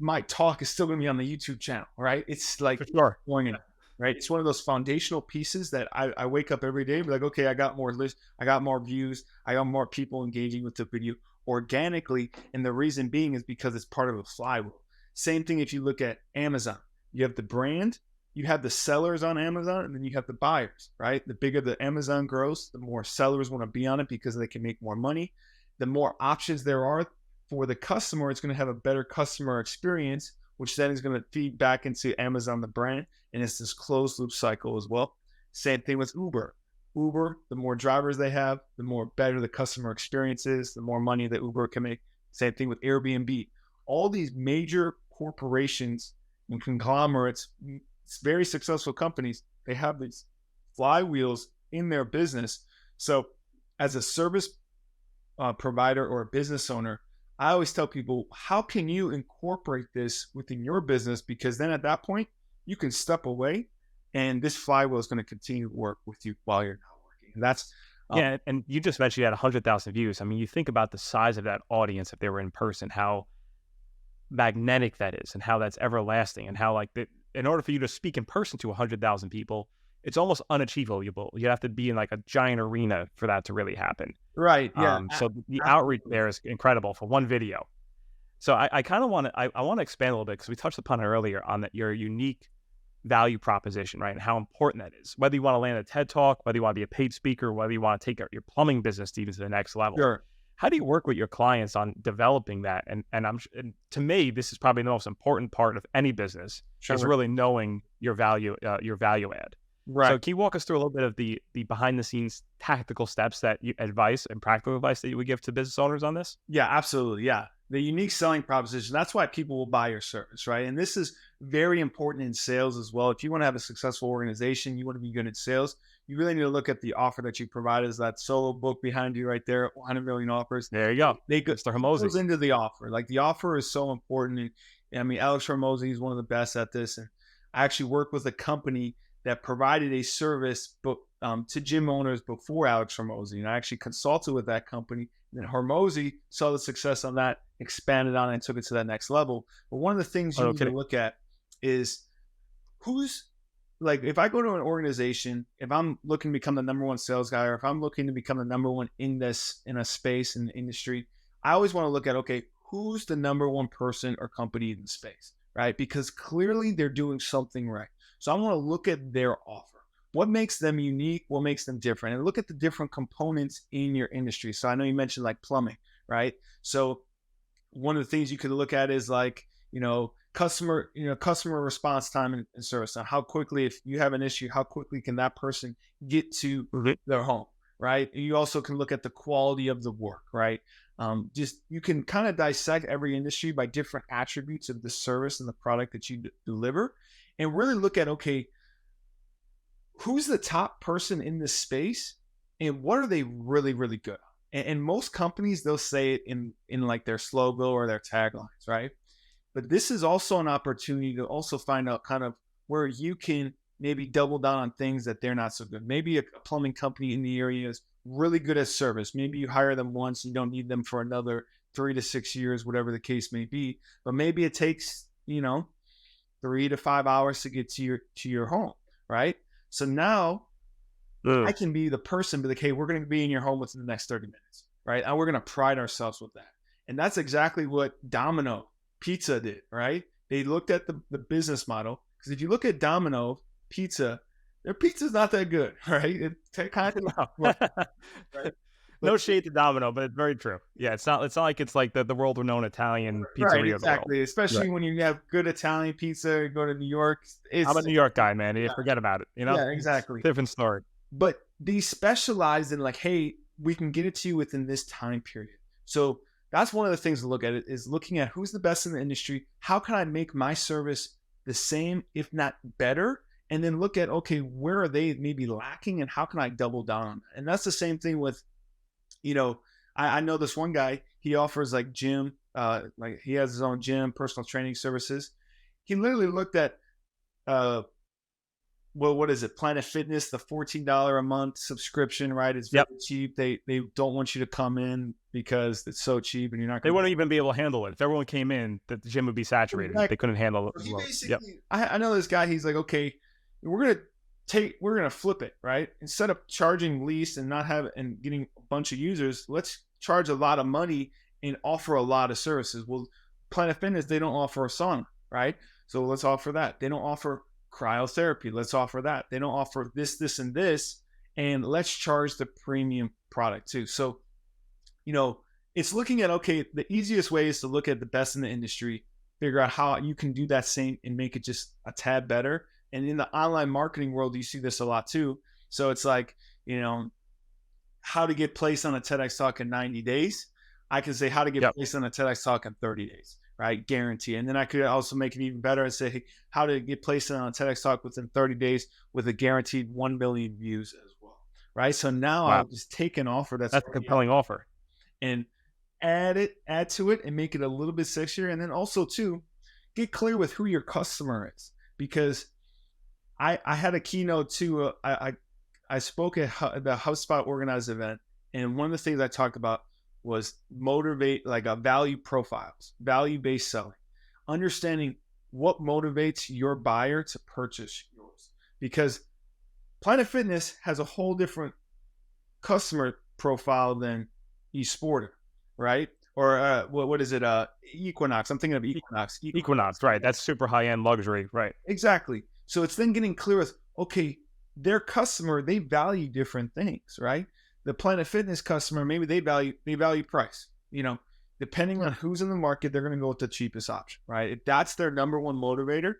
my talk is still going to be on the YouTube channel, right? It's like, For sure. going in, right? It's one of those foundational pieces that I wake up every day and be like, okay, I got more lists, I got more views, I got more people engaging with the video organically. And the reason being is because it's part of a flywheel. Same thing if you look at Amazon. You have the brand, you have the sellers on Amazon, and then you have the buyers, right? The bigger the Amazon grows, the more sellers want to be on it because they can make more money. The more options there are for the customer, it's going to have a better customer experience, which then is going to feed back into Amazon, the brand. And it's this closed loop cycle as well. Same thing with Uber. Uber, the more drivers they have, the more better the customer experience is, the more money that Uber can make. Same thing with Airbnb. All these major corporations and conglomerates, very successful companies, they have these flywheels in their business. So as a service provider or a business owner, I always tell people, how can you incorporate this within your business? Because then at that point, you can step away and this flywheel is going to continue to work with you while you're not working. And that's Yeah, and you just mentioned you had 100,000 views. I mean, you think about the size of that audience if they were in person, how magnetic that is, and how that's everlasting, and how, like, in order for you to speak in person to 100,000 people, it's almost unachievable. You have to be in like a giant arena for that to really happen. right. Yeah. So the outreach there is incredible for one video. So I kind of want to I want to expand a little bit, because we touched upon it earlier on that your unique value proposition, right? And how important that is. Whether you want to land a TED Talk, whether you want to be a paid speaker, whether you want to take your plumbing business even to the next level. Sure. How do you work with your clients on developing that? And to me, this is probably the most important part of any business, Sure. is really knowing your value add. Right. So can you walk us through a little bit of the behind the scenes tactical steps that advice and practical advice that you would give to business owners on this? Yeah, absolutely. Yeah. The unique selling proposition, that's why people will buy your service, right? And this is very important in sales as well. If you want to have a successful organization, you want to be good at sales, you really need to look at the offer that you provide. Is that solo book behind you right there, 100 million offers. There you go. Mr. Hormozi goes into the offer. Like, the offer is so important. And I mean, Alex Hormozi is one of the best at this. And I actually worked with a company that provided a service to gym owners before Alex Hormozi. And I actually consulted with that company. And then Hormozi saw the success on that, expanded on it, and took it to that next level. But one of the things you need to look at is who's, like, if I go to an organization, if I'm looking to become the number one sales guy, or if I'm looking to become the number one in a space in the industry, I always want to look at, okay, who's the number one person or company in the space, right? Because clearly they're doing something right. So I want to look at their offer. What makes them unique? What makes them different? And look at the different components in your industry. So I know you mentioned like plumbing, right? So one of the things you could look at is like, customer response time and service. Now, how quickly, if you have an issue, how quickly can that person get to their home, right? You also can look at the quality of the work, right? Just you can kind of dissect every industry by different attributes of the service and the product that you deliver, and really look at, okay, who's the top person in this space and what are they really, really good at? And most companies, they'll say it in like their slogan or their taglines, right? But this is also an opportunity to also find out kind of where you can maybe double down on things that they're not so good. Maybe a plumbing company in the area is really good at service. Maybe you hire them once, you don't need them for another 3 to 6 years, whatever the case may be. But maybe it takes, 3 to 5 hours to get to your home, right? So now I can be the person, be like, hey, we're going to be in your home within the next 30 minutes, right? And we're going to pride ourselves with that. And that's exactly what Domino Pizza did, right? They looked at the business model, because if you look at Domino Pizza, their pizza's not that good, right? It kind of, right? No shade to Domino, but it's very true. Yeah, it's not like it's like the world renowned Italian pizzeria Right, of the world. exactly. Especially when you have good Italian pizza, go to New York. I'm a New York guy, man. You forget about it. Yeah, exactly. Different story. But they specialize in like, hey, we can get it to you within this time period. So that's one of the things to look at, it is looking at who's the best in the industry. How can I make my service the same, if not better? And then look at, okay, where are they maybe lacking and how can I double down on that? And that's the same thing with, I know this one guy, he offers like gym, like he has his own gym, personal training services. He literally looked at, what is it? Planet Fitness, the $14 a month subscription, right? It's very cheap. They don't want you to come in because it's so cheap and you're not. They wouldn't even be able to handle it. If everyone came in, the gym would be saturated. Exactly. They couldn't handle it. Well. I know this guy. He's like, okay, we're gonna flip it, right? Instead of charging lease and getting a bunch of users, let's charge a lot of money and offer a lot of services. Well, Planet Fitness, they don't offer a sauna, right? So let's offer that. They don't offer cryotherapy. Let's offer that. They don't offer this, and this, and let's charge the premium product too. So, it's looking at, okay, the easiest way is to look at the best in the industry, figure out how you can do that same and make it just a tad better. And in the online marketing world, you see this a lot too. So it's like, how to get placed on a TEDx talk in 90 days. I can say how to get placed on a TEDx talk in 30 days, right? Guarantee. And then I could also make it even better and say, hey, how to get placed on a TEDx talk within 30 days with a guaranteed 1 million views as well, right? So now I'll just take an offer that's a compelling offer and add to it and make it a little bit sexier. And then also too, get clear with who your customer is, because I had a keynote too. I spoke at the HubSpot organized event, and one of the things I talked about was motivate, like a value profiles, value-based selling, understanding what motivates your buyer to purchase yours. Because Planet Fitness has a whole different customer profile than eSporter, right? Or what is it? Equinox. I'm thinking of Equinox. Equinox, right? That's super high-end luxury, right? Exactly. So it's then getting clear with, okay, their customer, they value different things, right? The Planet Fitness customer, maybe they value price. Depending on who's in the market, they're going to go with the cheapest option, right? If that's their number one motivator,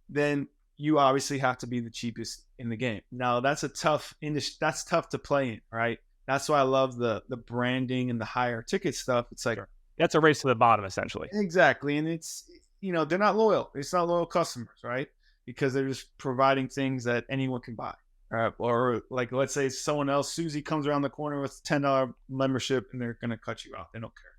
then you obviously have to be the cheapest in the game. Now that's tough to play in, right? That's why I love the branding and the higher ticket stuff. It's like, that's a race to the bottom, essentially. Exactly. And it's, they're not loyal. It's not loyal customers, right? Because they're just providing things that anyone can buy. Or like, let's say someone else, Susie comes around the corner with $10 membership and they're going to cut you out. They don't care.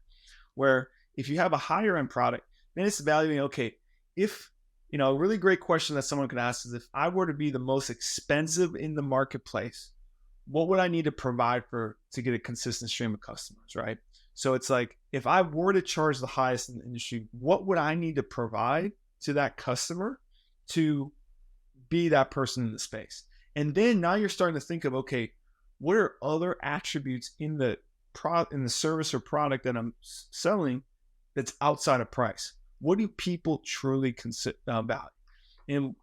Where if you have a higher end product, then it's valuing, okay, if, a really great question that someone could ask is, if I were to be the most expensive in the marketplace, what would I need to provide to get a consistent stream of customers, right? So it's like, if I were to charge the highest in the industry, what would I need to provide to that customer to be that person in the space? And then now you're starting to think of, okay, what are other attributes in the service or product that I'm selling that's outside of price? What do people truly consider value? And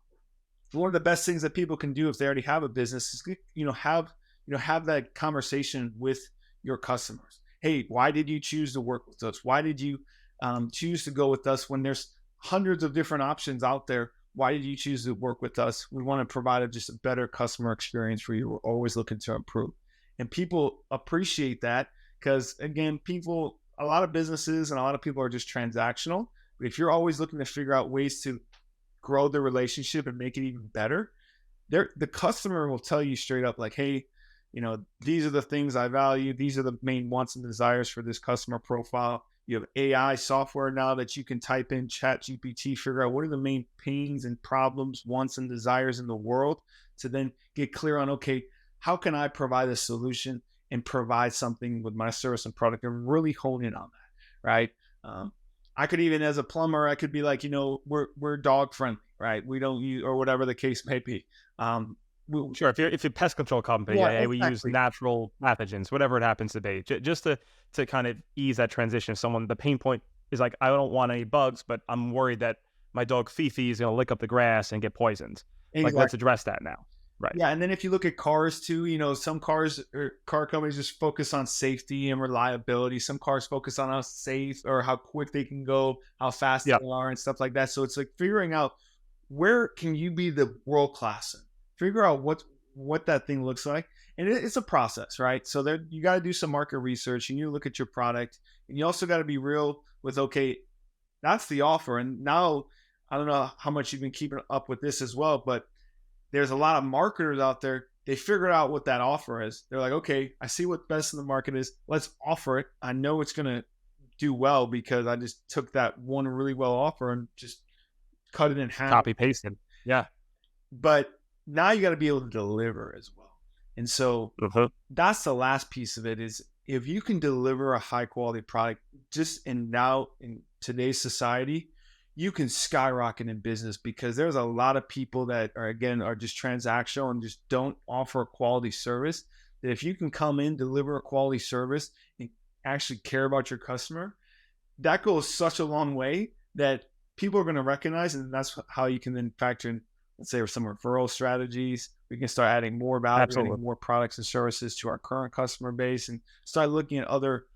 one of the best things that people can do if they already have a business is, have that conversation with your customers. Hey, why did you choose to work with us? Why did you choose to go with us when there's hundreds of different options out there? Why did you choose to work with us? We want to provide just a better customer experience for you. We're always looking to improve. And people appreciate that because, again, people a lot of businesses and a lot of people are just transactional. But if you're always looking to figure out ways to grow the relationship and make it even better, the customer will tell you straight up, like, hey, these are the things I value. These are the main wants and desires for this customer profile. You have AI software now that you can type in Chat GPT, figure out what are the main pains and problems, wants and desires in the world, to then get clear on, okay, how can I provide a solution and provide something with my service and product, and really hone in on that, right? I could even, as a plumber, I could be like, we're dog friendly, right? We don't use, or whatever the case may be. Sure. If you're a pest control company, Yeah, we use exactly. natural pathogens, whatever it happens to be, just to kind of ease that transition. If someone, the pain point is like, I don't want any bugs, but I'm worried that my dog Fifi is going to lick up the grass and get poisoned. Like, let's Exactly. address that now. Right. Yeah, and then if you look at cars too, some cars or car companies just focus on safety and reliability. Some cars focus on how safe or how quick they can go, how fast Yeah. they are, and stuff like that. So it's like figuring out where can you be the world class in. Figure out what that thing looks like, and it's a process, right? So there, you got to do some market research, and you look at your product, and you also got to be real with, okay, that's the offer. And now I don't know how much you've been keeping up with this as well, but there's a lot of marketers out there. They figured out what that offer is. They're like, okay, I see what best in the market is. Let's offer it. I know it's going to do well because I just took that one really well offer and just cut it in half. Copy pasted. Yeah. But now you got to be able to deliver as well. And so that's the last piece of it, is if you can deliver a high quality product just in today's society, you can skyrocket in business, because there's a lot of people that are just transactional and just don't offer a quality service. That if you can come in, deliver a quality service, and actually care about your customer, that goes such a long way that people are going to recognize. And that's how you can then factor in, let's say, some referral strategies. We can start adding more value, Absolutely. adding more products and services to our current customer base, and start looking at other,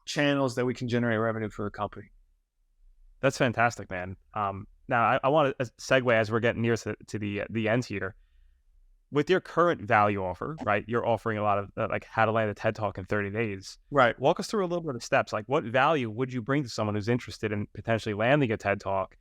channels that we can generate revenue for the company. That's fantastic, man. Now I want to segue as we're getting near to the end here. With your current value offer, right? You're offering a lot of like how to land a TED Talk in 30 days. Right. Walk us through a little bit of steps. Like, what value would you bring to someone who's interested in potentially landing a TED Talk?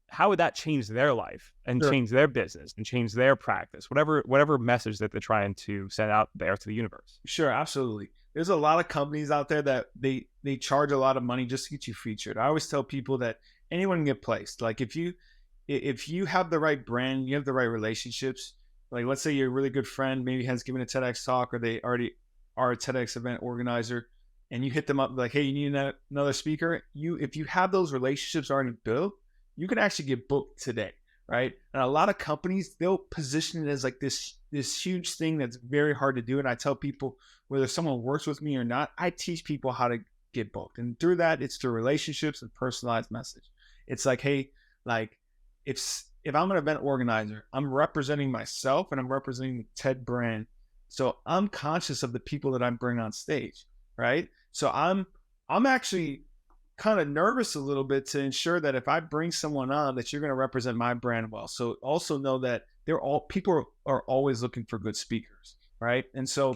How would that change their life and Sure. change their business and change their practice? Whatever message that they're trying to send out there to the universe. Sure, absolutely. There's a lot of companies out there that they charge a lot of money just to get you featured. I always tell people that anyone can get placed. Like, if you have the right brand, you have the right relationships. Like, let's say you're a really good friend, maybe has given a TEDx talk, or they already are a TEDx event organizer, and you hit them up like, hey, you need another speaker. If you have those relationships already built, you can actually get booked today, right? And a lot of companies, they'll position it as like this huge thing that's very hard to do. And I tell people, whether someone works with me or not, I teach people how to get booked. And through that, it's through relationships and personalized message. It's like, hey, like, if I'm an event organizer, I'm representing myself and I'm representing the TED brand. So I'm conscious of the people that I'm bringing on stage, right? So I'm actually kind of nervous a little bit to ensure that if I bring someone on, that you're going to represent my brand well. So also know that people are always looking for good speakers, right? And so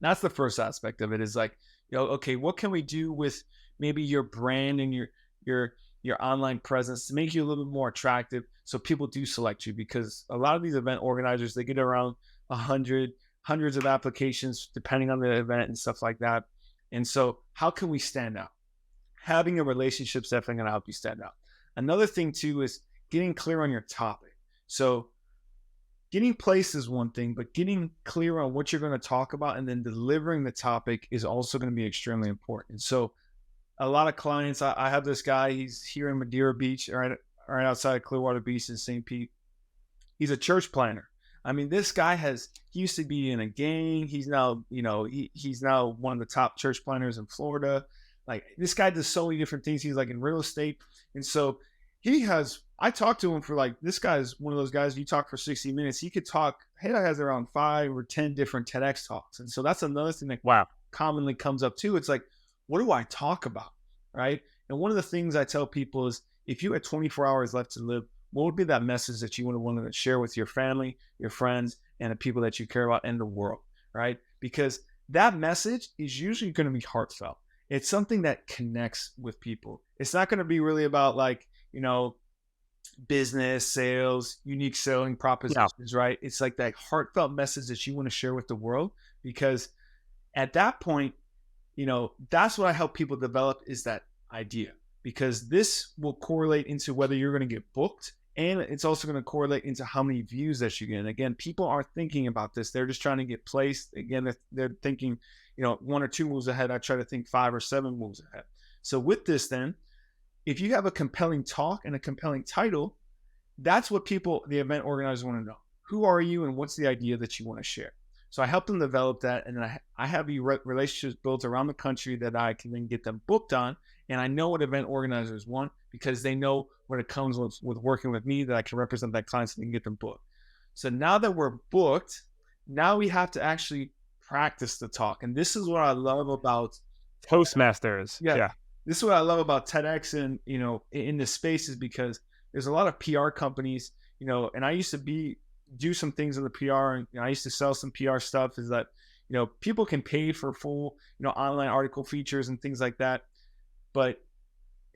that's the first aspect of it, is like, okay, what can we do with maybe your brand and your online presence to make you a little bit more attractive, so people do select you? Because a lot of these event organizers, they get around hundreds of applications depending on the event and stuff like that. And so how can we stand out? Having a relationship is definitely going to help you stand out. Another thing too is getting clear on your topic. So getting placed is one thing, but getting clear on what you're going to talk about and then delivering the topic is also going to be extremely important. So a lot of clients, I have this guy, he's here in Madeira Beach, right outside of Clearwater Beach in St. Pete. He's a church planner. I mean, this guy he used to be in a gang. He's now, he's now one of the top church planners in Florida. Like, this guy does so many different things. He's like in real estate. And so I talked to him for, like, this guy's one of those guys, you talk for 60 minutes. He could talk, has around 5 or 10 different TEDx talks. And so that's another thing that commonly comes up too. It's like, what do I talk about? Right. And one of the things I tell people is, if you had 24 hours left to live, what would be that message that you would have wanted to share with your family, your friends, and the people that you care about in the world? Right. Because that message is usually going to be heartfelt. It's something that connects with people. It's not going to be really about like, business, sales, unique selling Yeah. propositions, right? It's like that heartfelt message that you want to share with the world, because at that point, that's what I help people develop, is that idea, because this will correlate into whether you're going to get booked. And it's also going to correlate into how many views that you get. And again, people aren't thinking about this. They're just trying to get placed. Again, they're thinking, one or two moves ahead. I try to think 5 or 7 moves ahead. So with this, then, if you have a compelling talk and a compelling title, that's what the event organizers want to know. Who are you and what's the idea that you want to share? So I help them develop that. And then I have relationships built around the country that I can then get them booked on. And I know what event organizers want, because they know when it comes with working with me that I can represent that client so they can get them booked. So now that we're booked, now we have to actually practice the talk. And this is what I love about Toastmasters. yeah, Yeah. this is what I love about TEDx and, in this space, is because there's a lot of PR companies, and I used to do some things in the PR, and I used to sell some PR stuff, is that, people can pay for full, online article features and things like that. But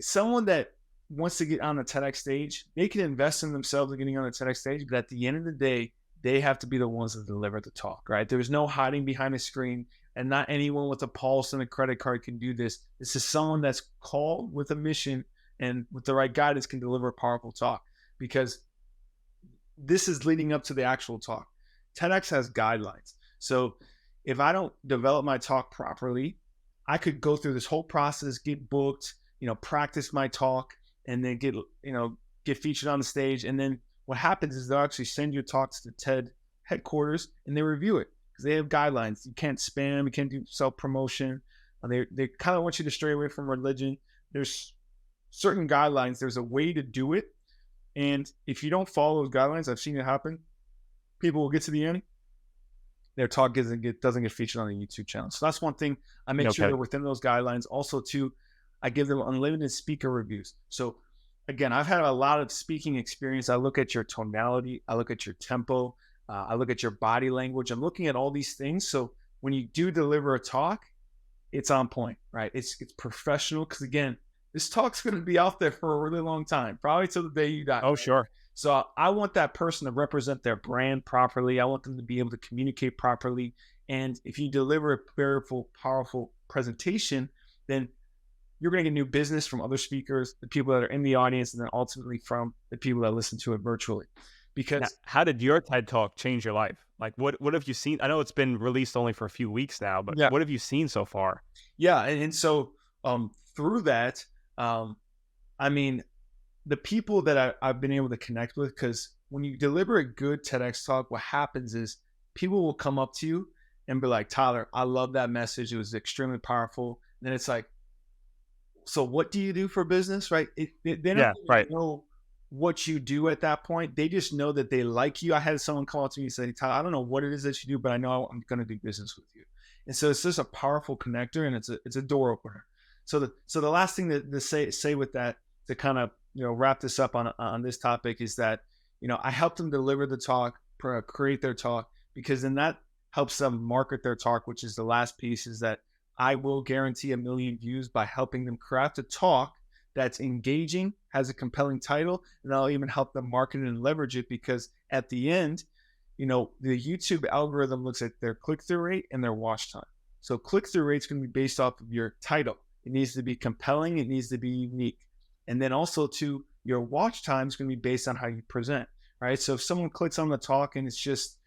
someone that wants to get on the TEDx stage, they can invest in themselves in getting on the TEDx stage, but at the end of the day, they have to be the ones that deliver the talk, right? There's no hiding behind a screen, and not anyone with a pulse and a credit card can do this. This is someone that's called with a mission and with the right guidance can deliver a powerful talk, because this is leading up to the actual talk. TEDx has guidelines. So if I don't develop my talk properly, I could go through this whole process, get booked, practice my talk, and then get featured on the stage. And then what happens is they'll actually send your talk to the TED headquarters and they review it, because they have guidelines. You can't spam, you can't do self-promotion. They kind of want you to stray away from religion. There's certain guidelines. There's a way to do it. And if you don't follow those guidelines, I've seen it happen. People will get to the end, their talk doesn't get featured on the YouTube channel. So that's one thing. I make sure they're within those guidelines. Also, too, I give them unlimited speaker reviews. So again, I've had a lot of speaking experience. I look at your tonality. I look at your tempo. I look at your body language. I'm looking at all these things. So when you do deliver a talk, it's on point, right? It's professional, because again, this talk's going to be out there for a really long time, probably till the day you die. Oh, sure. So I want that person to represent their brand properly. I want them to be able to communicate properly. And if you deliver a powerful presentation, then you're going to get new business from other speakers, the people that are in the audience, and then ultimately from the people that listen to it virtually. Because now, how did your TED Talk change your life? Like, what have you seen? I know it's been released only for a few weeks now, but what have you seen so far? Yeah. And so through that, I mean, the people that I've been able to connect with, because when you deliver a good TEDx talk, what happens is people will come up to you and be like, Tyler, I love that message. It was extremely powerful. And then it's like, so what do you do for business, right? They don't know what you do at that point. They just know that they like you. I had someone come up to me and say, Tyler, I don't know what it is that you do, but I know I'm going to do business with you. And so it's just a powerful connector, and it's a door opener. So the last thing to say with that, to kind of wrap this up on this topic, is that I help them deliver the talk, create their talk, because then that helps them market their talk, which is the last piece, is that I will guarantee 1 million views by helping them craft a talk that's engaging, has a compelling title, and I'll even help them market it and leverage it, because at the end, the YouTube algorithm looks at their click-through rate and their watch time. So click-through rate is going to be based off of your title. It needs to be compelling. It needs to be unique. And then also, too, your watch time is going to be based on how you present, right? So if someone clicks on the talk and it's just,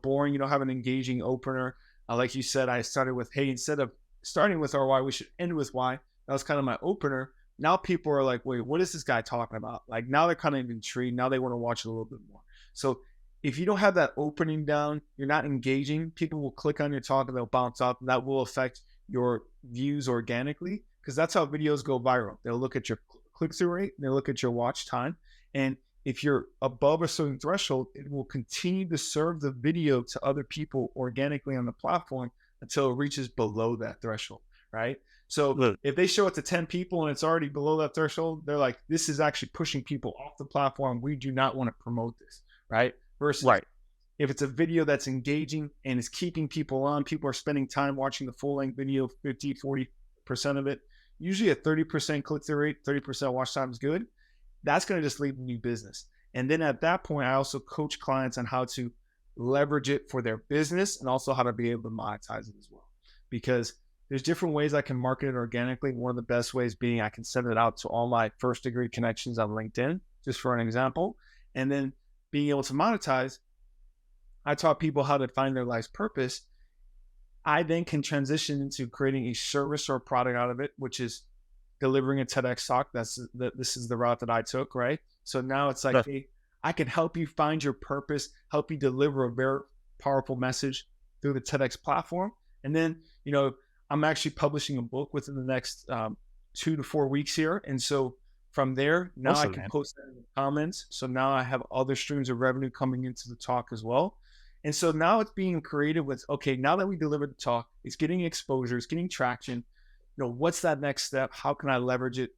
boring, you don't have an engaging opener, like you said, I started with, hey, instead of starting with our why, we should end with why. That was kind of my opener. Now people are like, wait, what is this guy talking about? Like, now they're kind of intrigued. Now they want to watch it a little bit more. So if you don't have that opening down, you're not engaging, people will click on your talk and they'll bounce off, and that will affect your views organically, because that's how videos go viral. They'll look at your click-through rate, they'll look at your watch time, and if you're above a certain threshold, it will continue to serve the video to other people organically on the platform until it reaches below that threshold, right? So if they show it to 10 people and it's already below that threshold, they're like, this is actually pushing people off the platform. We do not want to promote this, right? Versus if it's a video that's engaging and is keeping people on, people are spending time watching the full length video, 50, 40% of it, usually a 30% click-through rate, 30% watch time is good. That's going to just lead to new business. And then at that point, I also coach clients on how to leverage it for their business and also how to be able to monetize it as well. Because there's different ways I can market it organically. One of the best ways being I can send it out to all my first degree connections on LinkedIn, just for an example. And then being able to monetize, I taught people how to find their life's purpose. I then can transition into creating a service or a product out of it, which is delivering a TEDx talk. This is the route that I took, right? So now it's like, hey, I can help you find your purpose, help you deliver a very powerful message through the TEDx platform. And then, I'm actually publishing a book within the next 2 to 4 weeks here. And so from there, now I can post that in the comments. So now I have other streams of revenue coming into the talk as well. And so now it's being creative with, okay, now that we delivered the talk, it's getting exposure, it's getting traction. What's that next step? How can I leverage it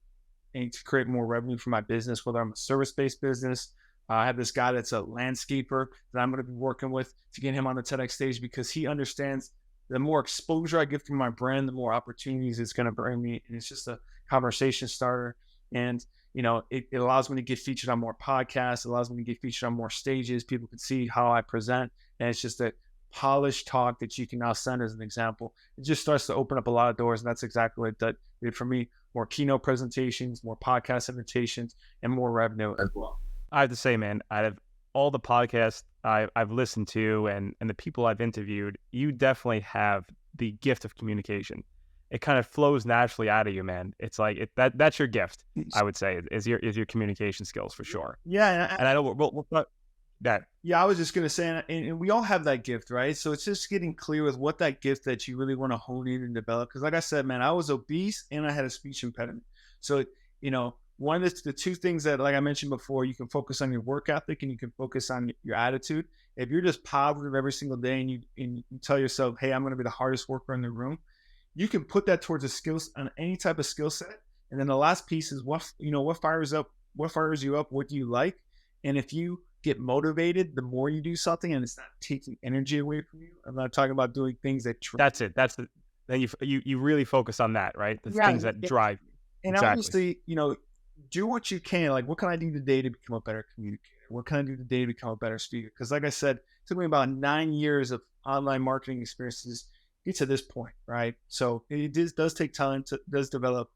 and to create more revenue for my business, whether I'm a service-based business. I have this guy that's a landscaper that I'm going to be working with to get him on the TEDx stage because he understands the more exposure I give to my brand, the more opportunities it's going to bring me. And it's just a conversation starter. And, it allows me to get featured on more podcasts. It allows me to get featured on more stages. People can see how I present. And it's just a polished talk that you can now send as an example. It just starts to open up a lot of doors. And that's exactly what that did for me. More keynote presentations, more podcast invitations, and more revenue as well. I have to say, man, out of all the podcasts I've listened to and the people I've interviewed, you definitely have the gift of communication. It kind of flows naturally out of you, man. It's like that's your gift, I would say, is your communication skills for sure. Yeah, and I know we'll that. Yeah, I was just gonna say, and we all have that gift, right? So it's just getting clear with what that gift that you really want to hone in and develop. Because, like I said, man, I was obese and I had a speech impediment. So one of the two things that, like I mentioned before, you can focus on your work ethic and you can focus on your attitude. If you're just positive every single day and you tell yourself, hey, I'm going to be the hardest worker in the room, you can put that towards a skills on any type of skill set. And then the last piece is what fires you up, what do you like? And if you get motivated, the more you do something and it's not taking energy away from you. I'm not talking about doing things that that's it. That's the then you really focus on that, right? The things that drive you. And obviously, do what you can. Like, what can I do today to become a better communicator? What can I do today to become a better speaker? Because like I said, it took me about 9 years of online marketing experiences to get to this point, right? So it does take time, does develop.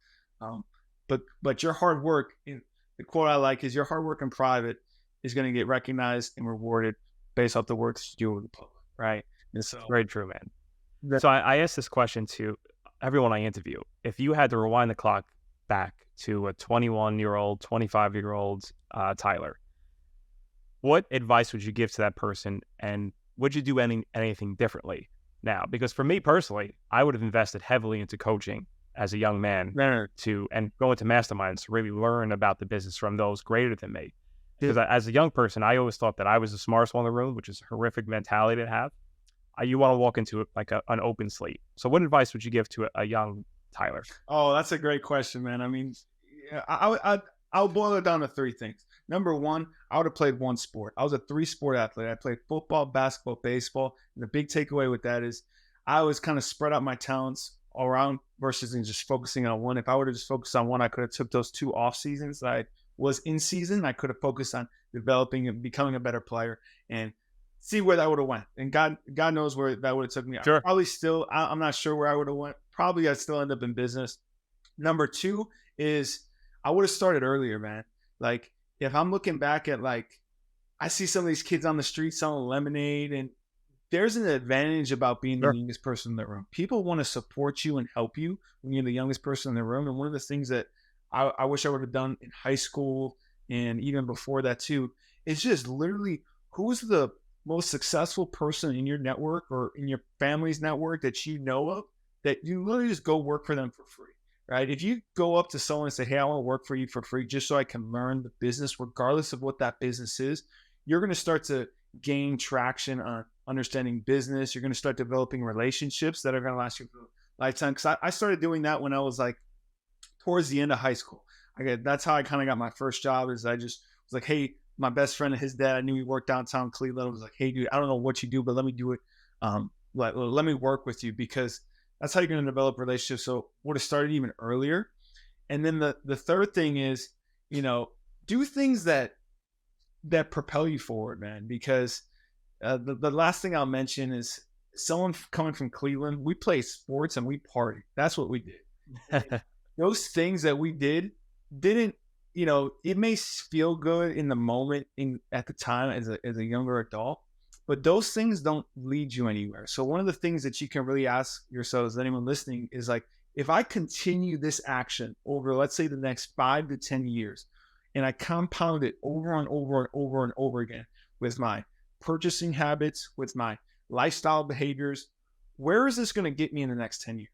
But your hard work, the quote I like is your hard work in private is going to get recognized and rewarded based off the work that you do with the public, right? And so, very true, man. So I asked this question to everyone I interview. If you had to rewind the clock back to a 21-year-old, 25-year-old Tyler, what advice would you give to that person, and would you do anything differently now? Because for me personally, I would have invested heavily into coaching as a young man and go into masterminds to really learn about the business from those greater than me. Because as a young person, I always thought that I was the smartest one in the room, which is a horrific mentality to have. You want to walk into it like an open slate. So what advice would you give to a young Tyler? Oh, that's a great question, man. I mean, I'll boil it down to three things. Number one, I would have played one sport. I was a 3-sport athlete. I played football, basketball, baseball. And the big takeaway with that is I was kind of spread out my talents around versus just focusing on one. If I would have just focused on one, I could have took those 2 off seasons that I was in season. I could have focused on developing and becoming a better player and see where that would have went. And God knows where that would have took me. Sure. Probably still, I'm not sure where I would have went. Probably I'd still end up in business. Number 2 is I would have started earlier, man. Like, if I'm looking back at, I see some of these kids on the street selling lemonade, and there's an advantage about being the youngest person in the room. People want to support you and help you when you're the youngest person in the room. And one of the things that I wish I would have done in high school and even before that too, is just literally who's the most successful person in your network or in your family's network that you know of that you literally just go work for them for free, right? If you go up to someone and say, hey, I want to work for you for free just so I can learn the business, regardless of what that business is, you're going to start to gain traction on understanding business. You're going to start developing relationships that are going to last you for a lifetime. Because I started doing that when I was towards the end of high school. That's how I kind of got my first job. Is I just was like, hey, my best friend and his dad, I knew he worked downtown Cleveland. I was like, hey, dude, I don't know what you do, but let me do it. Let me work with you, because that's how you're going to develop relationships. So would have started even earlier. And then the third thing is, do things that propel you forward, man. Because the last thing I'll mention is someone coming from Cleveland. We play sports and we party. That's what we did. Those things that we didn't, it may feel good in the moment at the time as a younger adult, but those things don't lead you anywhere. So one of the things that you can really ask yourselves, anyone listening, is like, if I continue this action over, let's say, the next 5 to 10 years, and I compound it over and over and over and over again with my purchasing habits, with my lifestyle behaviors, where is this going to get me in the next 10 years?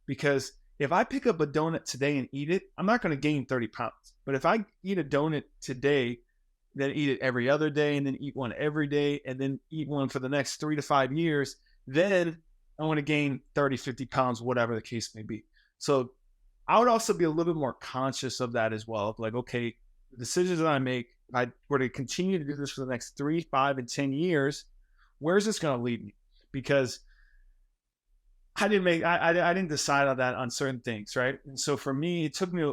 Because if I pick up a donut today and eat it, I'm not going to gain 30 pounds. But if I eat a donut today, then eat it every other day, and then eat one every day, and then eat one for the next 3 to 5 years, then I want to gain 30, 50 pounds, whatever the case may be. So I would also be a little bit more conscious of that as well. Of like, okay, the decisions that I make, if I were to continue to do this for the next 3, 5, and 10 years, where's this going to lead me? Because I didn't decide on that on certain things, right? And so for me, it took me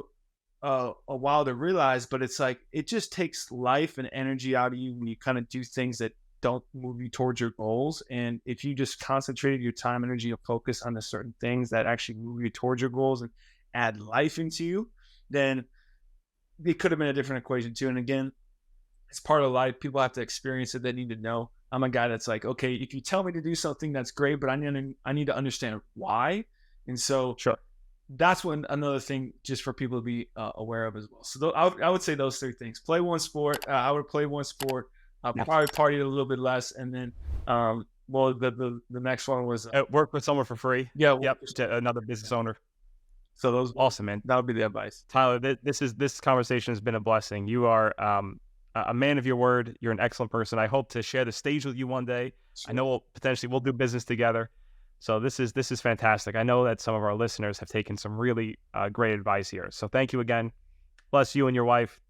a while to realize, but it's like, it just takes life and energy out of you when you kind of do things that don't move you towards your goals. And if you just concentrated your time, energy, and focus on the certain things that actually move you towards your goals and add life into you, then it could have been a different equation too. And again, it's part of life. People have to experience it. They need to know. I'm a guy that's like, okay, if you tell me to do something, that's great, but I need to understand why. And so Sure. That's another thing just for people to be aware of as well. So I would say those 3 things. Play one sport. I would play one sport. Probably party a little bit less. And then, the next one was Work with someone for free. Yeah. Yep. Just another business owner. So those Awesome, man. that would be the advice. Tyler, this conversation has been a blessing. You are a man of your word. You're an excellent person. I hope to share the stage with you one day. Sure. I know we'll do business together. So this is fantastic. I know that some of our listeners have taken some really great advice here. So thank you again. Bless you and your wife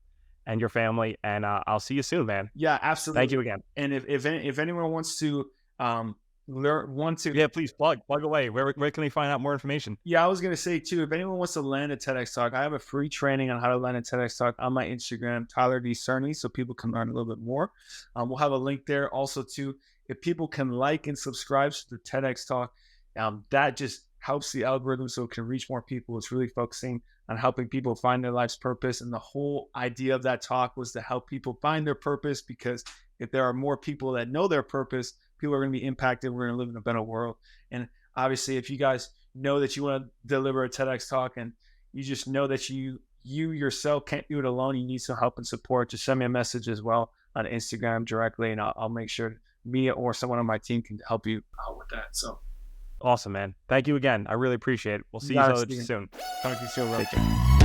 and your family. And I'll see you soon, man. Yeah, absolutely. Thank you again. And if anyone wants to yeah, please plug away. Where can they find out more information? Yeah, I was gonna say too, if anyone wants to land a TEDx talk, I have a free training on how to land a TEDx talk on my Instagram, Tyler Cerny, so people can learn a little bit more. We'll have a link there also too. If people can like and subscribe to the TEDx talk, that just helps the algorithm so it can reach more people. It's really focusing on helping people find their life's purpose. And the whole idea of that talk was to help people find their purpose, because if there are more people that know their purpose, people are going to be impacted. We're going to live in a better world. And obviously, if you guys know that you want to deliver a TEDx talk and you just know that you yourself can't do it alone, you need some help and support, just send me a message as well on Instagram directly, and I'll make sure me or someone on my team can help you out with that. So awesome, man. Thank you again. I really appreciate it. We'll see you soon. Talk to you soon, bro. Take care.